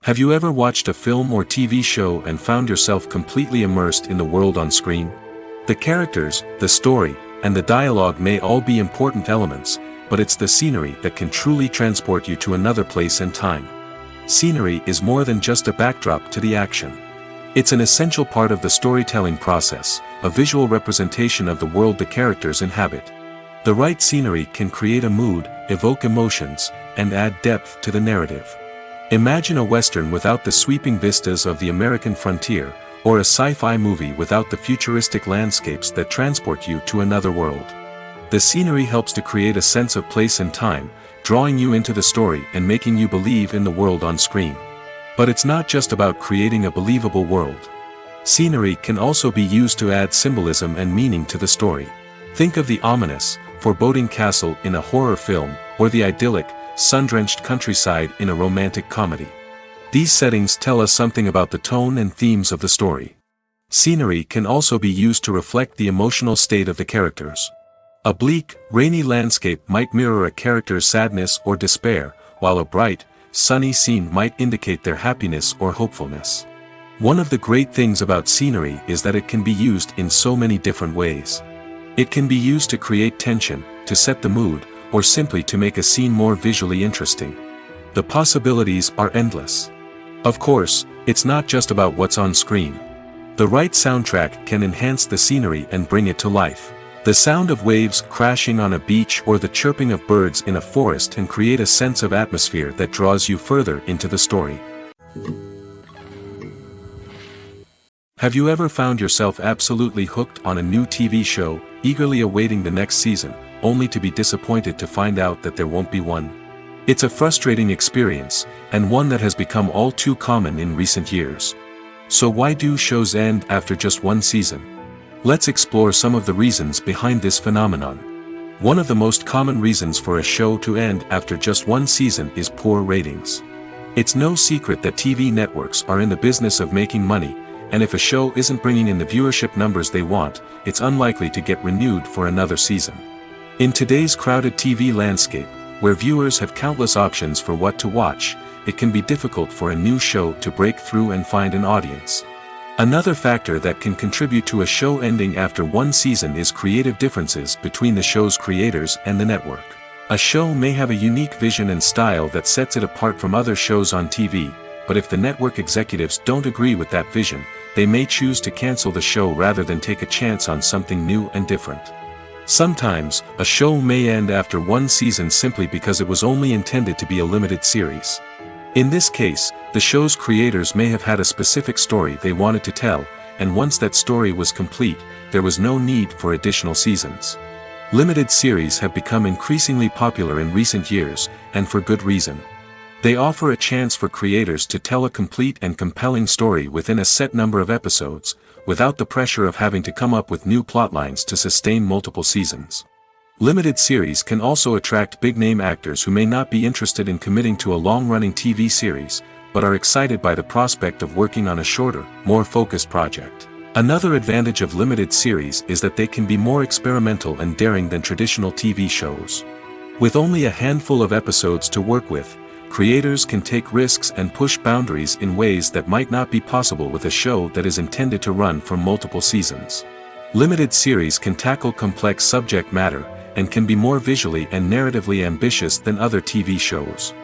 Have you ever watched a film or TV show and found yourself completely immersed in the world on screen? The characters, the story, and the dialogue may all be important elements, but it's the scenery that can truly transport you to another place and time. Scenery is more than just a backdrop to the action. It's an essential part of the storytelling process, a visual representation of the world the characters inhabit. The right scenery can create a mood, evoke emotions, and add depth to the narrative. Imagine a Western without the sweeping vistas of the American frontier, or a sci-fi movie without the futuristic landscapes that transport you to another world. The scenery helps to create a sense of place and time, drawing you into the story and making you believe in the world on screen. But it's not just about creating a believable world. Scenery can also be used to add symbolism and meaning to the story. Think of the ominous, foreboding castle in a horror film, or the idyllic, sun-drenched countryside in a romantic comedy. These settings tell us something about the tone and themes of the story. Scenery can also be used to reflect the emotional state of the characters. A bleak, rainy landscape might mirror a character's sadness or despair, while a bright, sunny scene might indicate their happiness or hopefulness. One of the great things about scenery is that it can be used in so many different ways. It can be used to create tension, to set the mood, or simply to make a scene more visually interesting. The possibilities are endless. Of course, it's not just about what's on screen. The right soundtrack can enhance the scenery and bring it to life. The sound of waves crashing on a beach or the chirping of birds in a forest can create a sense of atmosphere that draws you further into the story. Have you ever found yourself absolutely hooked on a new TV show, eagerly awaiting the next season, only to be disappointed to find out that there won't be one? It's a frustrating experience, and one that has become all too common in recent years. So why do shows end after just one season? Let's explore some of the reasons behind this phenomenon. One of the most common reasons for a show to end after just one season is poor ratings. It's no secret that TV networks are in the business of making money, and if a show isn't bringing in the viewership numbers they want, it's unlikely to get renewed for another season. In today's crowded TV landscape, where viewers have countless options for what to watch, it can be difficult for a new show to break through and find an audience. Another factor that can contribute to a show ending after one season is creative differences between the show's creators and the network. A show may have a unique vision and style that sets it apart from other shows on TV, but if the network executives don't agree with that vision, they may choose to cancel the show rather than take a chance on something new and different. Sometimes, a show may end after one season simply because it was only intended to be a limited series. In this case, the show's creators may have had a specific story they wanted to tell, and once that story was complete, there was no need for additional seasons. Limited series have become increasingly popular in recent years, and for good reason. They offer a chance for creators to tell a complete and compelling story within a set number of episodes, without the pressure of having to come up with new plotlines to sustain multiple seasons. Limited series can also attract big-name actors who may not be interested in committing to a long-running TV series, but are excited by the prospect of working on a shorter, more focused project. Another advantage of limited series is that they can be more experimental and daring than traditional TV shows. With only a handful of episodes to work with, creators can take risks and push boundaries in ways that might not be possible with a show that is intended to run for multiple seasons. Limited series can tackle complex subject matter, and can be more visually and narratively ambitious than other TV shows.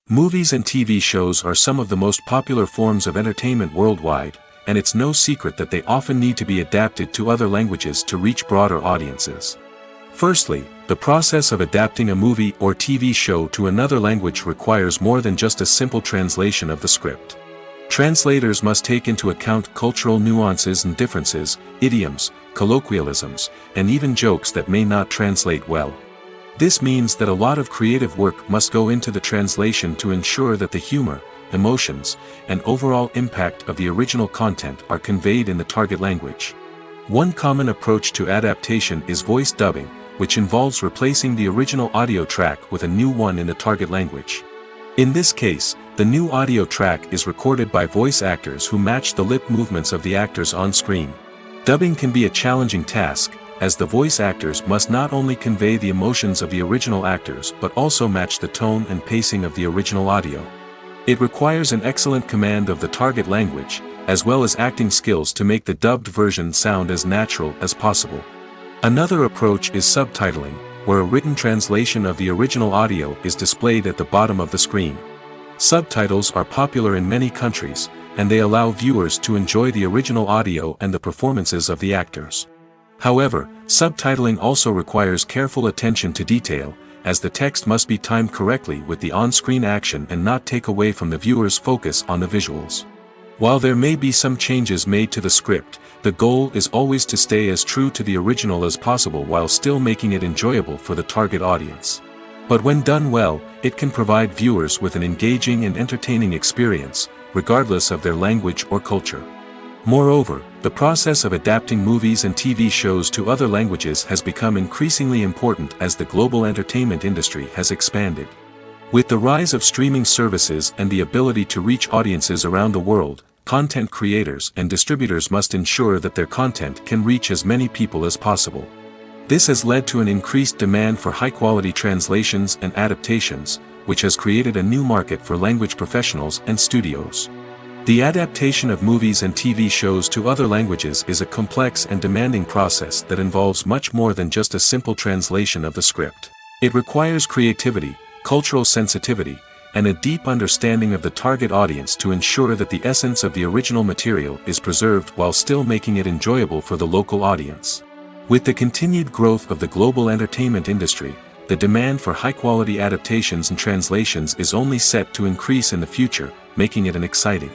Movies and TV shows are some of the most popular forms of entertainment worldwide, and it's no secret that they often need to be adapted to other languages to reach broader audiences. Firstly, the process of adapting a movie or TV show to another language requires more than just a simple translation of the script. Translators must take into account cultural nuances and differences, idioms, colloquialisms, and even jokes that may not translate well. This means that a lot of creative work must go into the translation to ensure that the humor, emotions, and overall impact of the original content are conveyed in the target language. One common approach to adaptation is voice dubbing, which involves replacing the original audio track with a new one in the target language. In this case, the new audio track is recorded by voice actors who match the lip movements of the actors on screen. Dubbing can be a challenging task, as the voice actors must not only convey the emotions of the original actors but also match the tone and pacing of the original audio. It requires an excellent command of the target language, as well as acting skills to make the dubbed version sound as natural as possible. Another approach is subtitling, where a written translation of the original audio is displayed at the bottom of the screen. Subtitles are popular in many countries, and they allow viewers to enjoy the original audio and the performances of the actors. However, subtitling also requires careful attention to detail, as the text must be timed correctly with the on-screen action and not take away from the viewer's focus on the visuals. While there may be some changes made to the script, the goal is always to stay as true to the original as possible while still making it enjoyable for the target audience. But when done well, it can provide viewers with an engaging and entertaining experience, regardless of their language or culture. Moreover, the process of adapting movies and TV shows to other languages has become increasingly important as the global entertainment industry has expanded. With the rise of streaming services and the ability to reach audiences around the world, content creators and distributors must ensure that their content can reach as many people as possible. This has led to an increased demand for high-quality translations and adaptations, which has created a new market for language professionals and studios. The adaptation of movies and TV shows to other languages is a complex and demanding process that involves much more than just a simple translation of the script. It requires creativity, cultural sensitivity, and a deep understanding of the target audience to ensure that the essence of the original material is preserved while still making it enjoyable for the local audience. With the continued growth of the global entertainment industry, the demand for high-quality adaptations and translations is only set to increase in the future, making it an exciting.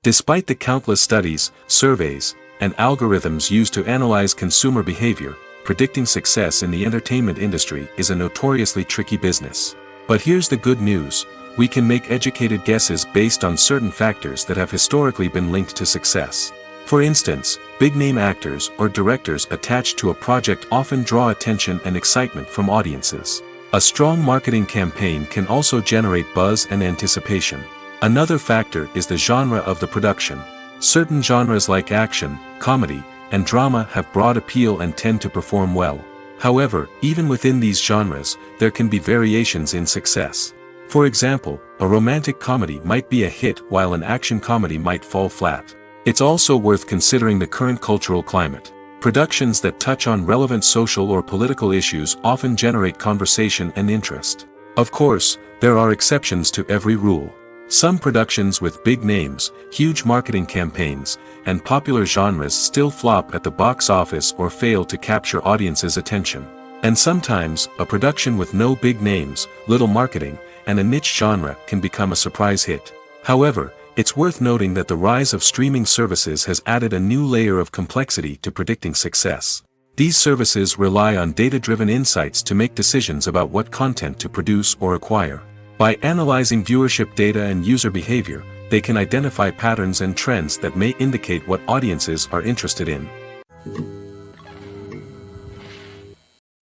Despite the countless studies, surveys, and algorithms used to analyze consumer behavior, predicting success in the entertainment industry is a notoriously tricky business. But here's the good news: we can make educated guesses based on certain factors that have historically been linked to success. For instance, big-name actors or directors attached to a project often draw attention and excitement from audiences. A strong marketing campaign can also generate buzz and anticipation. Another factor is the genre of the production. Certain genres like action, comedy, and drama have broad appeal and tend to perform well. However, even within these genres, there can be variations in success. For example, a romantic comedy might be a hit while an action comedy might fall flat. It's also worth considering the current cultural climate. Productions that touch on relevant social or political issues often generate conversation and interest. Of course, there are exceptions to every rule. Some productions with big names, huge marketing campaigns, and popular genres still flop at the box office or fail to capture audiences' attention. And sometimes, a production with no big names, little marketing, and a niche genre can become a surprise hit. However, it's worth noting that the rise of streaming services has added a new layer of complexity to predicting success. These services rely on data-driven insights to make decisions about what content to produce or acquire. By analyzing viewership data and user behavior, they can identify patterns and trends that may indicate what audiences are interested in.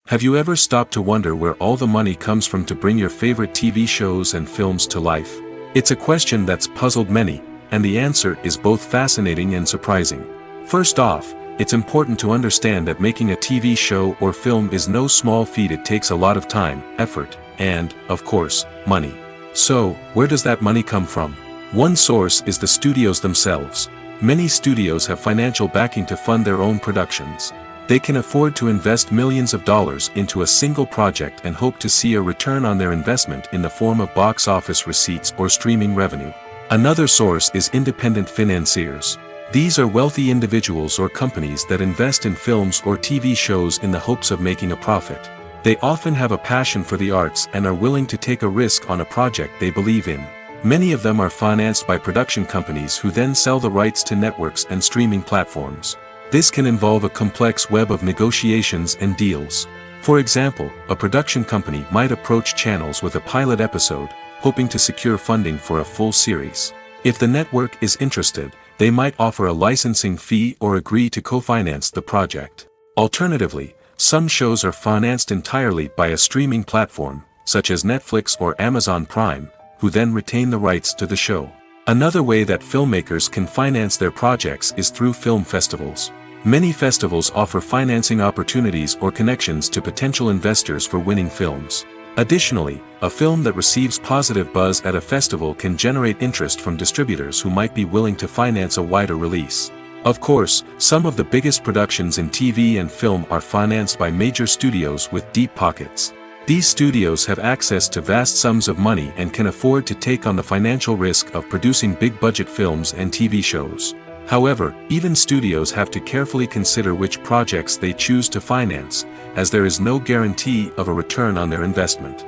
Have you ever stopped to wonder where all the money comes from to bring your favorite TV shows and films to life? It's a question that's puzzled many, and the answer is both fascinating and surprising. First off, it's important to understand that making a TV show or film is no small feat. It takes a lot of time, effort, and, of course, money. So, where does that money come from? One source is the studios themselves. Many studios have financial backing to fund their own productions. They can afford to invest millions of dollars into a single project and hope to see a return on their investment in the form of box office receipts or streaming revenue. Another source is independent financiers. These are wealthy individuals or companies that invest in films or TV shows in the hopes of making a profit. They often have a passion for the arts and are willing to take a risk on a project they believe in. Many of them are financed by production companies who then sell the rights to networks and streaming platforms. This can involve a complex web of negotiations and deals. For example, a production company might approach channels with a pilot episode, hoping to secure funding for a full series. If the network is interested, they might offer a licensing fee or agree to co-finance the project. Alternatively, some shows are financed entirely by a streaming platform, such as Netflix or Amazon Prime, who then retain the rights to the show. Another way that filmmakers can finance their projects is through film festivals. Many festivals offer financing opportunities or connections to potential investors for winning films. Additionally, a film that receives positive buzz at a festival can generate interest from distributors who might be willing to finance a wider release. Of course, some of the biggest productions in TV and film are financed by major studios with deep pockets. These studios have access to vast sums of money and can afford to take on the financial risk of producing big-budget films and TV shows. However, even studios have to carefully consider which projects they choose to finance, as there is no guarantee of a return on their investment.